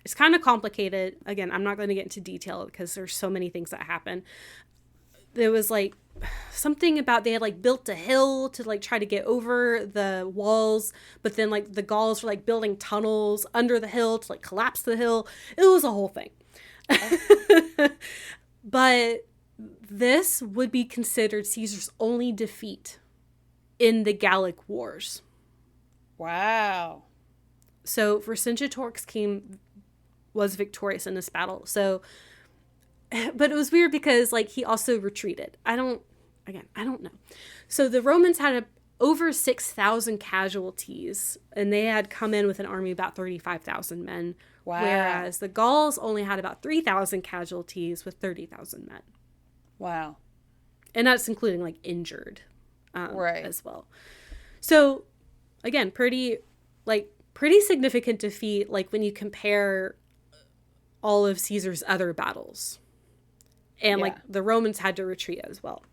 It's kind of complicated. Again, I'm not going to get into detail because there's so many things that happen. There was like something about they had like built a hill to like try to get over the walls, but then like the Gauls were like building tunnels under the hill to like collapse the hill. It was a whole thing. But this would be considered Caesar's only defeat in the Gallic Wars. Wow. So Vercingetorix was victorious in this battle. So, but it was weird because like he also retreated. I don't know. So the Romans had over 6,000 casualties, and they had come in with an army of about 35,000 men. Wow. Whereas the Gauls only had about 3,000 casualties with 30,000 men. Wow. And that's including like injured right. as well. So again, pretty significant defeat, like when you compare all of Caesar's other battles. And like the Romans had to retreat as well.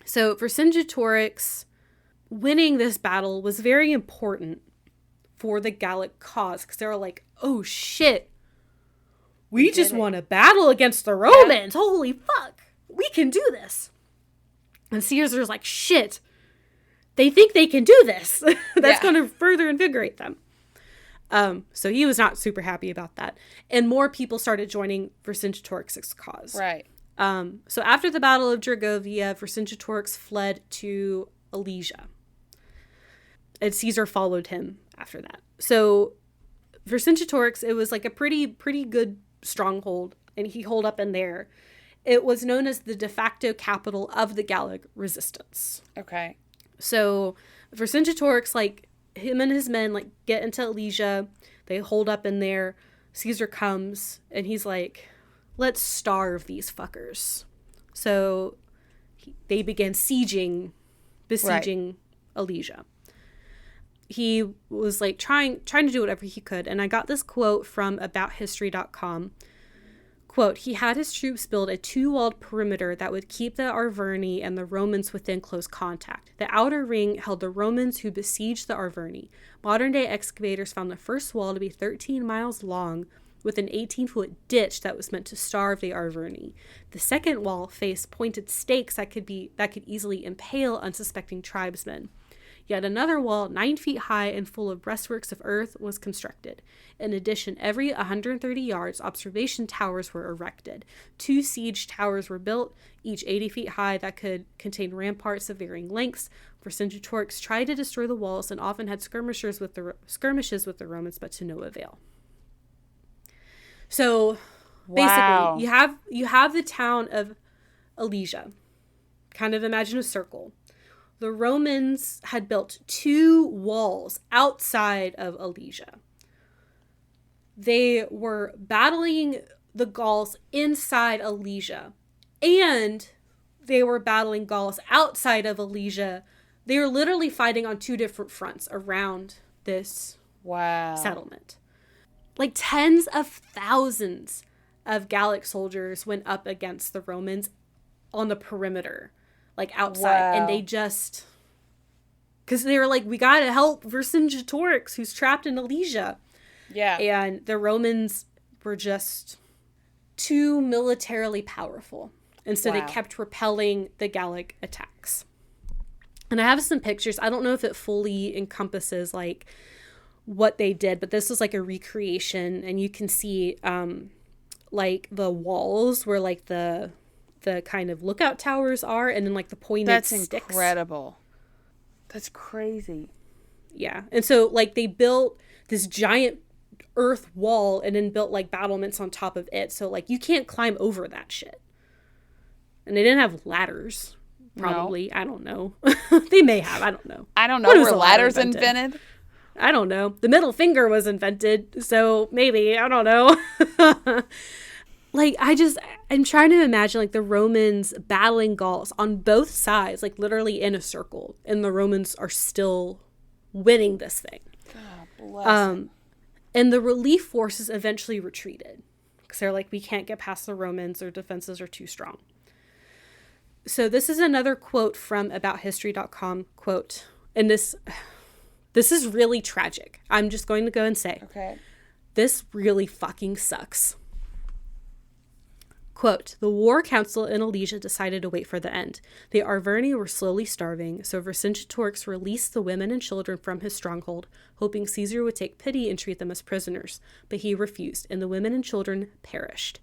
So Vercingetorix winning this battle was very important for the Gallic cause, because they were like, oh shit, we just won a battle against the Romans. Yeah. Holy fuck, we can do this. And Caesar's like, shit, they think they can do this. That's going to further invigorate them. So he was not super happy about that. And more people started joining Vercingetorix's cause. Right. So after the Battle of Gergovia, Vercingetorix fled to Alesia. And Caesar followed him after that. So Vercingetorix, it was like a pretty good stronghold, and he holed up in there. It was known as the de facto capital of the Gallic resistance. Okay. So Vercingetorix, like, him and his men like get into Alesia. They hold up in there. Caesar comes and he's like, let's starve these fuckers. So they began besieging Alesia. He was like trying to do whatever he could. And I got this quote from abouthistory.com. Quote, he had his troops build a 2-walled perimeter that would keep the Arverni and the Romans within close contact. The outer ring held the Romans who besieged the Arverni. Modern-day excavators found the first wall to be 13 miles long, with an 18-foot ditch that was meant to starve the Arverni. The second wall faced pointed stakes that could easily impale unsuspecting tribesmen. Yet another wall, 9 feet high and full of breastworks of earth, was constructed. In addition, every 130 yards, observation towers were erected. 2 siege towers were built, each 80 feet high, that could contain ramparts of varying lengths. Vercingetorix tried to destroy the walls and often had skirmishes with the Romans, but to no avail. So, basically, you have the town of Alesia. Kind of imagine a circle. The Romans had built 2 walls outside of Alesia. They were battling the Gauls inside Alesia, and they were battling Gauls outside of Alesia. They were literally fighting on 2 different fronts around this settlement. Like tens of thousands of Gallic soldiers went up against the Romans on the perimeter, like outside. And they just, because they were like, we got to help Vercingetorix, who's trapped in Alesia. Yeah. And the Romans were just too militarily powerful. And so they kept repelling the Gallic attacks. And I have some pictures. I don't know if it fully encompasses like what they did, but this was like a recreation, and you can see like the walls where like the kind of lookout towers are, and then like the pointed sticks. That's incredible. That's crazy. Yeah. And so like they built this giant earth wall and then built like battlements on top of it. So like you can't climb over that shit. And they didn't have ladders, probably. No. I don't know. They may have. I don't know. I don't know. Were ladders invented? I don't know. The middle finger was invented, so maybe, I don't know. Like, I'm trying to imagine, like, the Romans battling Gauls on both sides, like, literally in a circle. And the Romans are still winning this thing. God bless. And the relief forces eventually retreated. Because they're like, we can't get past the Romans. Their defenses are too strong. So this is another quote from abouthistory.com, quote. And this is really tragic. I'm just going to go and say. Okay. This really fucking sucks. Quote, the war council in Alesia decided to wait for the end. The Arverni were slowly starving, so Vercingetorix released the women and children from his stronghold, hoping Caesar would take pity and treat them as prisoners. But he refused, and the women and children perished.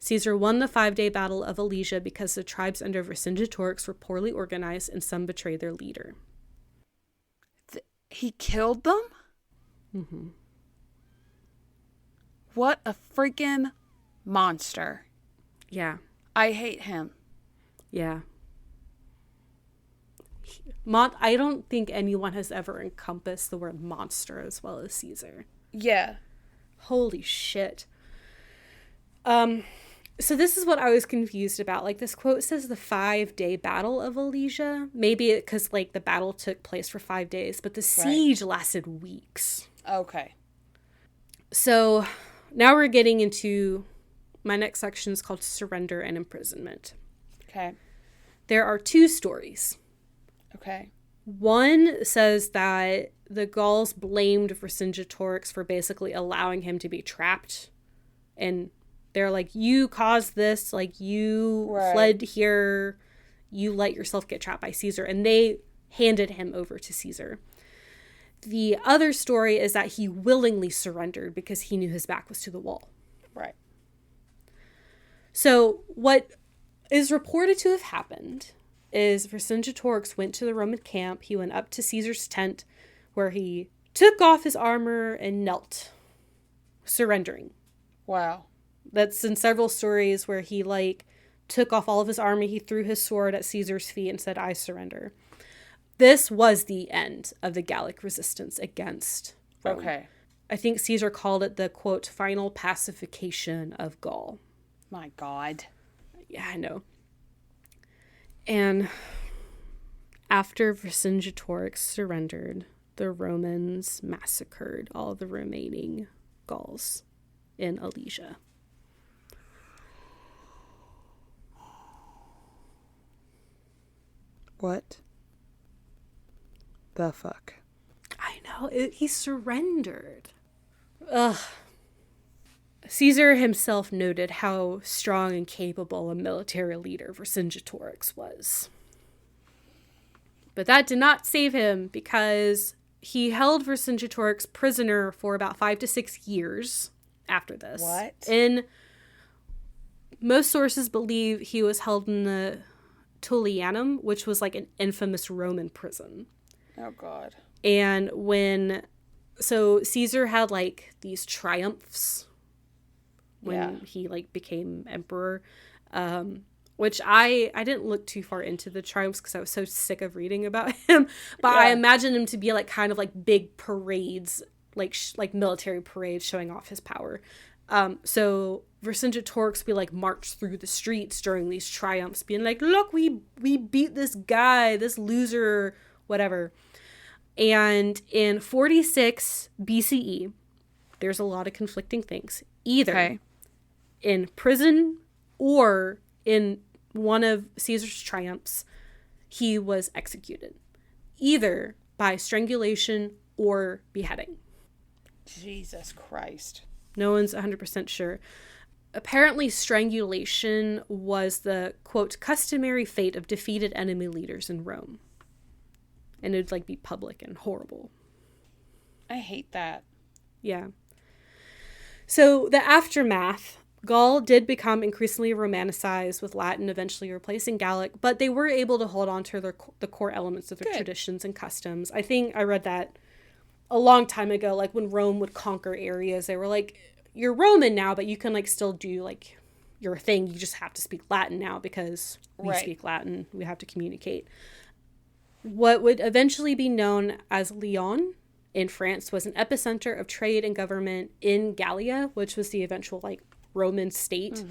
Caesar won the 5-day battle of Alesia because the tribes under Vercingetorix were poorly organized and some betrayed their leader. He killed them? Mm-hmm. What a freaking monster. Yeah. I hate him. Yeah. I don't think anyone has ever encompassed the word monster as well as Caesar. Yeah. Holy shit. So this is what I was confused about. Like, this quote says the 5-day battle of Alesia. Maybe because, like, the battle took place for 5 days, but the siege lasted weeks. Okay. So now we're getting into my next section is called Surrender and Imprisonment. Okay. There are 2 stories. Okay. One says that the Gauls blamed Vercingetorix for basically allowing him to be trapped. And they're like, you caused this. Like, you fled here. You let yourself get trapped by Caesar. And they handed him over to Caesar. The other story is that he willingly surrendered because he knew his back was to the wall. Right. So what is reported to have happened is Vercingetorix went to the Roman camp. He went up to Caesar's tent where he took off his armor and knelt, surrendering. Wow. That's in several stories where he, like, took off all of his armor. He threw his sword at Caesar's feet and said, I surrender. This was the end of the Gallic resistance against Rome. Okay. I think Caesar called it the, quote, final pacification of Gaul. My God. Yeah, I know. And after Vercingetorix surrendered, the Romans massacred all the remaining Gauls in Alesia. What the fuck? I know. He surrendered. Ugh. Caesar himself noted how strong and capable a military leader Vercingetorix was. But that did not save him because he held Vercingetorix prisoner for about 5 to 6 years after this. What? And most sources believe he was held in the Tullianum, which was like an infamous Roman prison. Oh, God. And so Caesar had like these triumphs when he like became emperor, which I didn't look too far into the triumphs because I was so sick of reading about him. But I imagined him to be like kind of like big parades, like military parades showing off his power. So Vercingetorix be like march through the streets during these triumphs, being like, "Look, we beat this guy, this loser, whatever." And in 46 BCE, there's a lot of conflicting things. Either in prison or in one of Caesar's triumphs, he was executed. Either by strangulation or beheading. Jesus Christ. No one's 100% sure. Apparently, strangulation was the, quote, customary fate of defeated enemy leaders in Rome. And it'd, like, be public and horrible. I hate that. Yeah. So, the aftermath, Gaul did become increasingly romanicized, with Latin eventually replacing Gallic, but they were able to hold on to the core elements of their traditions and customs. I think I read that a long time ago, like, when Rome would conquer areas, they were like, you're Roman now, but you can, like, still do, like, your thing. You just have to speak Latin now because we speak Latin. We have to communicate. What would eventually be known as Lyon in France was an epicenter of trade and government in Gallia, which was the eventual like Roman state.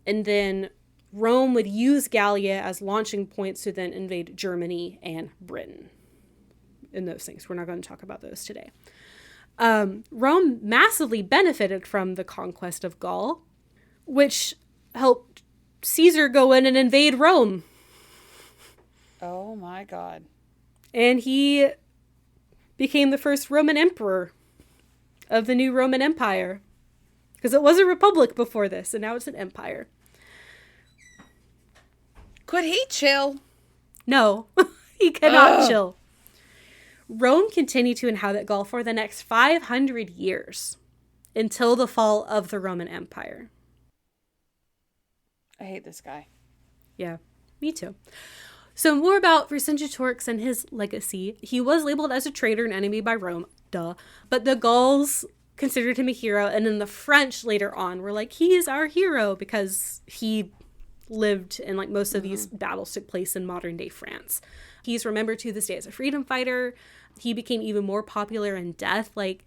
And then Rome would use Gallia as launching points to then invade Germany and Britain. And those things. We're not going to talk about those today. Rome massively benefited from the conquest of Gaul, which helped Caesar go in and invade Rome. Oh my God. And he became the first Roman emperor of the new Roman Empire. Because it was a republic before this, and now it's an empire. Could he chill? No, he cannot chill. Rome continued to inhabit Gaul for the next 500 years until the fall of the Roman Empire. I hate this guy. Yeah, me too. So more about Vercingetorix and his legacy. He was labeled as a traitor and enemy by Rome, duh. But the Gauls considered him a hero, and then the French later on were like, he is our hero because he lived and like most of these battles took place in modern day France. He's remembered to this day as a freedom fighter. He became even more popular in death. Like,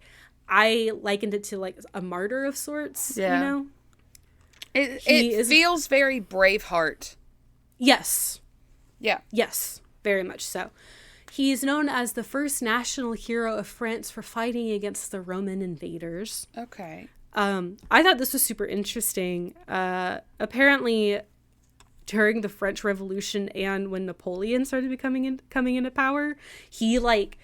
I likened it to like a martyr of sorts, you know? It feels very Braveheart. Yes. Yeah. Yes, very much so. He's known as the first national hero of France for fighting against the Roman invaders. Okay. I thought this was super interesting. Apparently, during the French Revolution and when Napoleon started coming into power, he like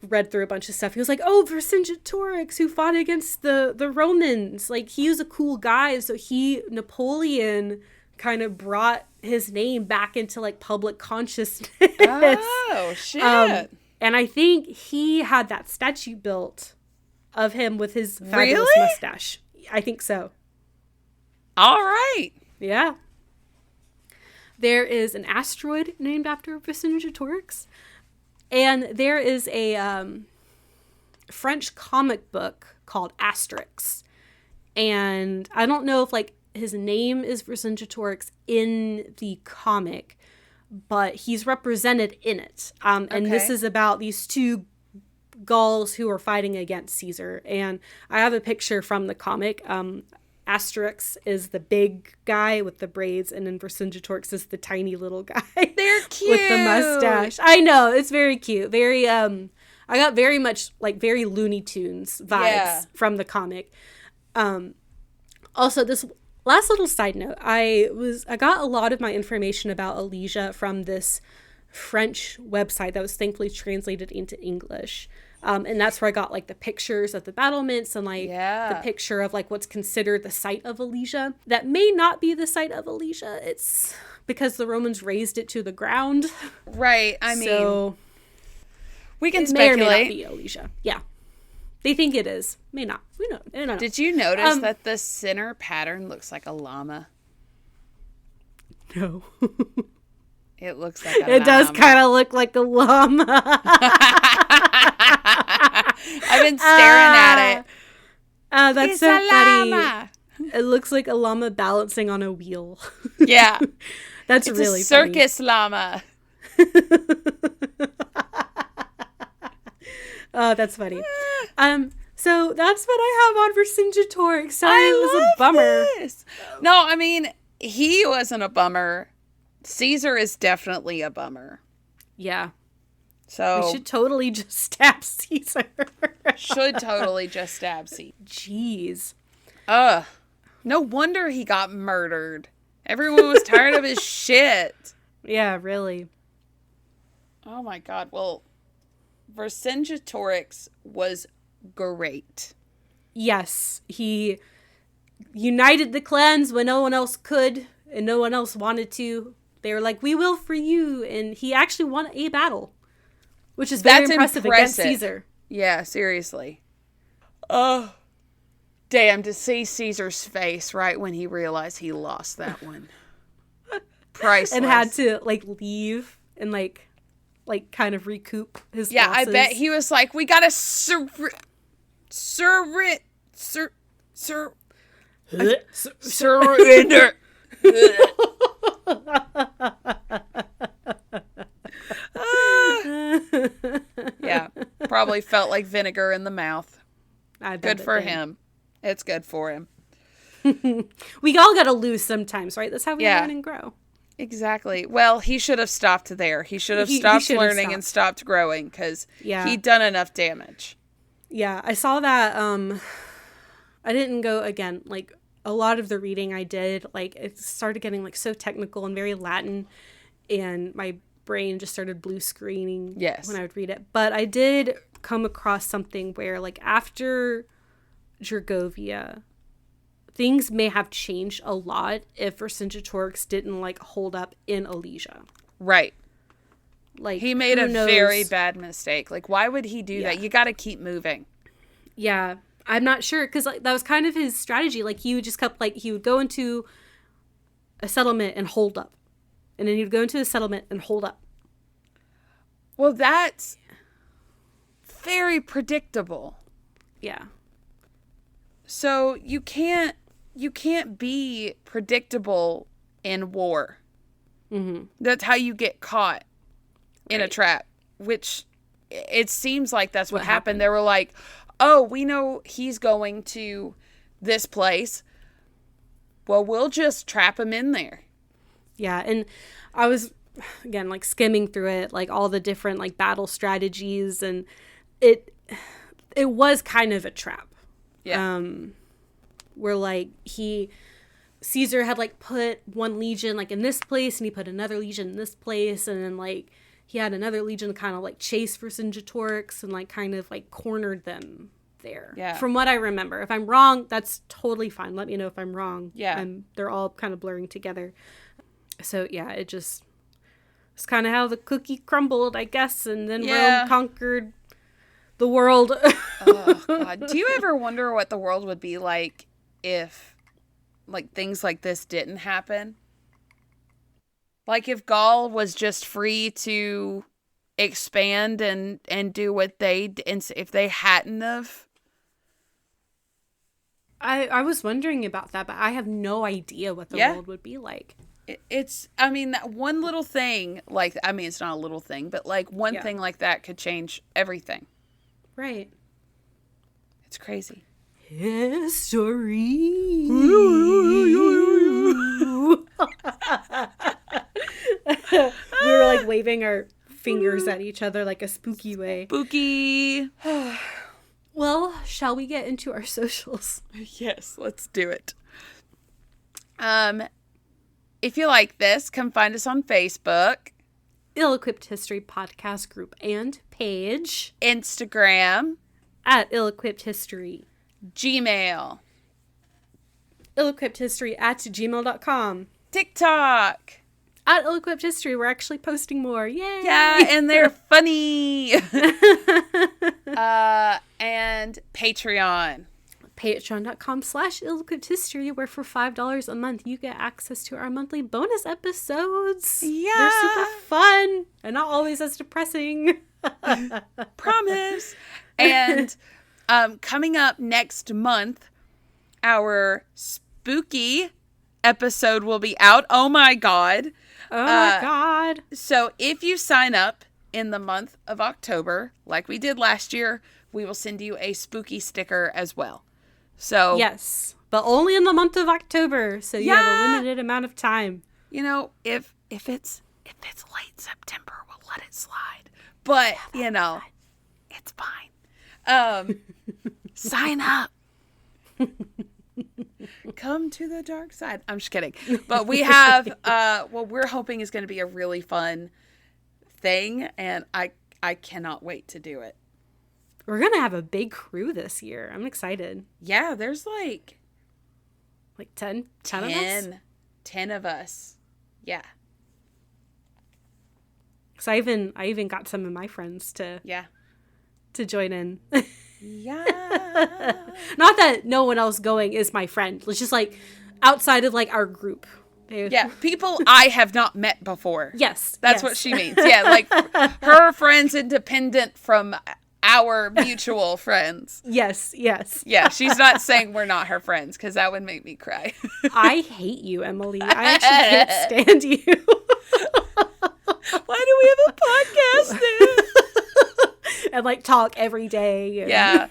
read through a bunch of stuff. He was like, oh, Vercingetorix, who fought against the Romans. Like, he was a cool guy. So Napoleon kind of brought his name back into like public consciousness. Oh, shit. And I think he had that statue built of him with his fabulous mustache. I think so. All right. Yeah. There is an asteroid named after Vercingetorix. And there is a French comic book called Asterix. And I don't know if like his name is Vercingetorix in the comic, but he's represented in it. And this is about these two Gauls who are fighting against Caesar. And I have a picture from the comic. Asterix is the big guy with the braids, and then Vercingetorix is the tiny little guy. They're cute. With the mustache. I know, it's very cute. Very, I got very much like very Looney Tunes vibes from the comic. Also, this last little side note, I got a lot of my information about Alesia from this French website that was thankfully translated into English. And that's where I got like the pictures of the battlements and like the picture of like what's considered the site of Alesia. That may not be the site of Alesia. It's because the Romans razed it to the ground. Right. I mean, so we can speculate. May or may not be Alesia. Yeah. They think it is. May not. We don't know. Did you notice that the center pattern looks like a llama? No. It looks like a llama. It does kind of look like a llama. I've been staring at it. That's it's so a funny. llama. It looks like a llama balancing on a wheel. Yeah. That's it's really a circus llama. Oh, that's funny. So that's what I have on Vercingetorix. Sorry, it was a bummer. This. No, I mean, he wasn't a bummer. Caesar is definitely a bummer. Yeah. So we should totally just stab Caesar. Should totally just stab Caesar. Jeez. No wonder he got murdered. Everyone was tired of his shit. Yeah, really. Oh my god. Well, Vercingetorix was great. Yes, he united the clans when no one else could and no one else wanted to. They were like, we will for you. And he actually won a battle, which is very impressive against Caesar. Yeah, seriously. Oh, damn, to see Caesar's face right when he realized he lost that one. Priceless. And had to, like, leave and, like kind of recoup his losses. I bet he was like, we gotta surrender. Yeah, probably felt like vinegar in the mouth. I bet Good it for did. him. It's good for him. We all gotta lose sometimes, right? That's how we Yeah. learn and grow. Exactly. Well, he should have stopped there. He should have He stopped should have learning and stopped growing because Yeah. he'd done enough damage. Yeah, I saw that. I didn't go again. Like a lot of the reading I did, like it started getting like so technical and very Latin, and my brain just started blue screening Yes. when I would read it. But I did come across something where, like, after Gergovia, things may have changed a lot if Vercingetorix didn't like hold up in Alesia. Right. Like He made who a knows? very bad mistake. Like, why would he do Yeah. that? You got to keep moving. Yeah, I'm not sure because like that was kind of his strategy. Like he would just kept like he would go into a settlement and hold up, and then he would go into a settlement and hold up. Well, that's very predictable. Yeah, So you can't be predictable in war. mm-hmm. That's how you get caught in a Right. trap, which it seems like that's what What happened. happened. They were like, oh, we know he's going to this place. Well, we'll just trap him in there. Yeah, and I was again like skimming through it, like all the different like battle strategies, and it was kind of a trap. Yeah. Where like Caesar had like put one legion like in this place, and he put another legion in this place, and then like he had another legion kind of like chase Vercingetorix and like kind of like cornered them there. Yeah. From what I remember. If I'm wrong, that's totally fine. Let me know if I'm wrong. Yeah. They're all kind of blurring together. So yeah, it's kind of how the cookie crumbled, I guess, and then Yeah. Rome conquered the world. Oh, God. Do you ever wonder what the world would be like if like things like this didn't happen? Like if Gaul was just free to expand and do what and if they hadn't have. I was wondering about that, but I have no idea what the Yeah. world would be like. It's, I mean, that one little thing, like, I mean, it's not a little thing, but like one Yeah. thing like that could change everything. Right. It's crazy. History. We were like waving our fingers at each other like a spooky way. Spooky. Well, shall we get into our socials? Yes, let's do it. If you like this, come find us on Facebook, Ill-Equipped History Podcast group and page Instagram, at Ill-Equipped History. Gmail, Ill-Equippedhistory at gmail.com. TikTok. At Ill-Equipped History, we're actually posting more. Yay! Yeah, and they're funny. And Patreon. Patreon.com/ill-equippedhistory, where for $5 a month you get access to our monthly bonus episodes. Yeah. They're super fun and not always as depressing. Promise. And coming up next month, our spooky episode will be out. Oh my God. Oh my God. So if you sign up in the month of October, like we did last year, we will send you a spooky sticker as well. So Yes, but only in the month of October, so you have a limited amount of time. you know, if it's late September, we'll let it slide. But you know, it's fine. Sign up. Come to the dark side. I'm just kidding. But we have what we're hoping is going to be a really fun thing, and I cannot wait to do it. We're going to have a big crew this year. I'm excited. Yeah, there's like 10 of us? 10 of us. Yeah. Because I even got some of my friends to join in. Yeah. Not that no one else going is my friend. It's just like outside of like our group. Yeah, people I have not met before. Yes. That's what she means. Yeah, like her friends independent from our mutual friends. Yes. Yeah, she's not saying we're not her friends because that would make me cry. I hate you, Emily. I actually can't stand you. Why do we have a podcast then? and like talk every day. And... Yeah.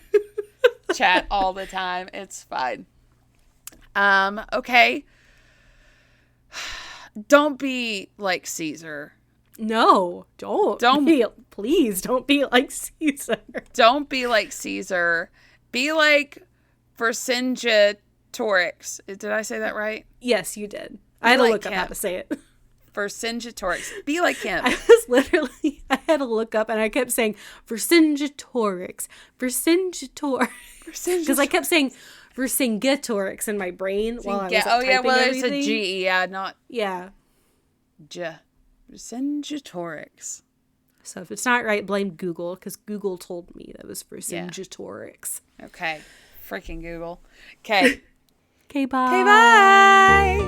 Chat all the time. It's fine. Okay. Don't be like Caesar. No, don't. Please don't be like Caesar. Don't be like Caesar. Be like Vercingetorix. Did I say that right? Yes, you did. I had to look up how to say it. Vercingetorix. Be like him. I had to look up and I kept saying Vercingetorix. Because I kept saying Vercingetorix in my brain while I was typing it's everything. a G, not Yeah. Vercingetorix. So if it's not right, blame Google, because Google told me that was Vercingetorix. Okay. Freaking Google. Okay. Okay, bye. Okay, bye.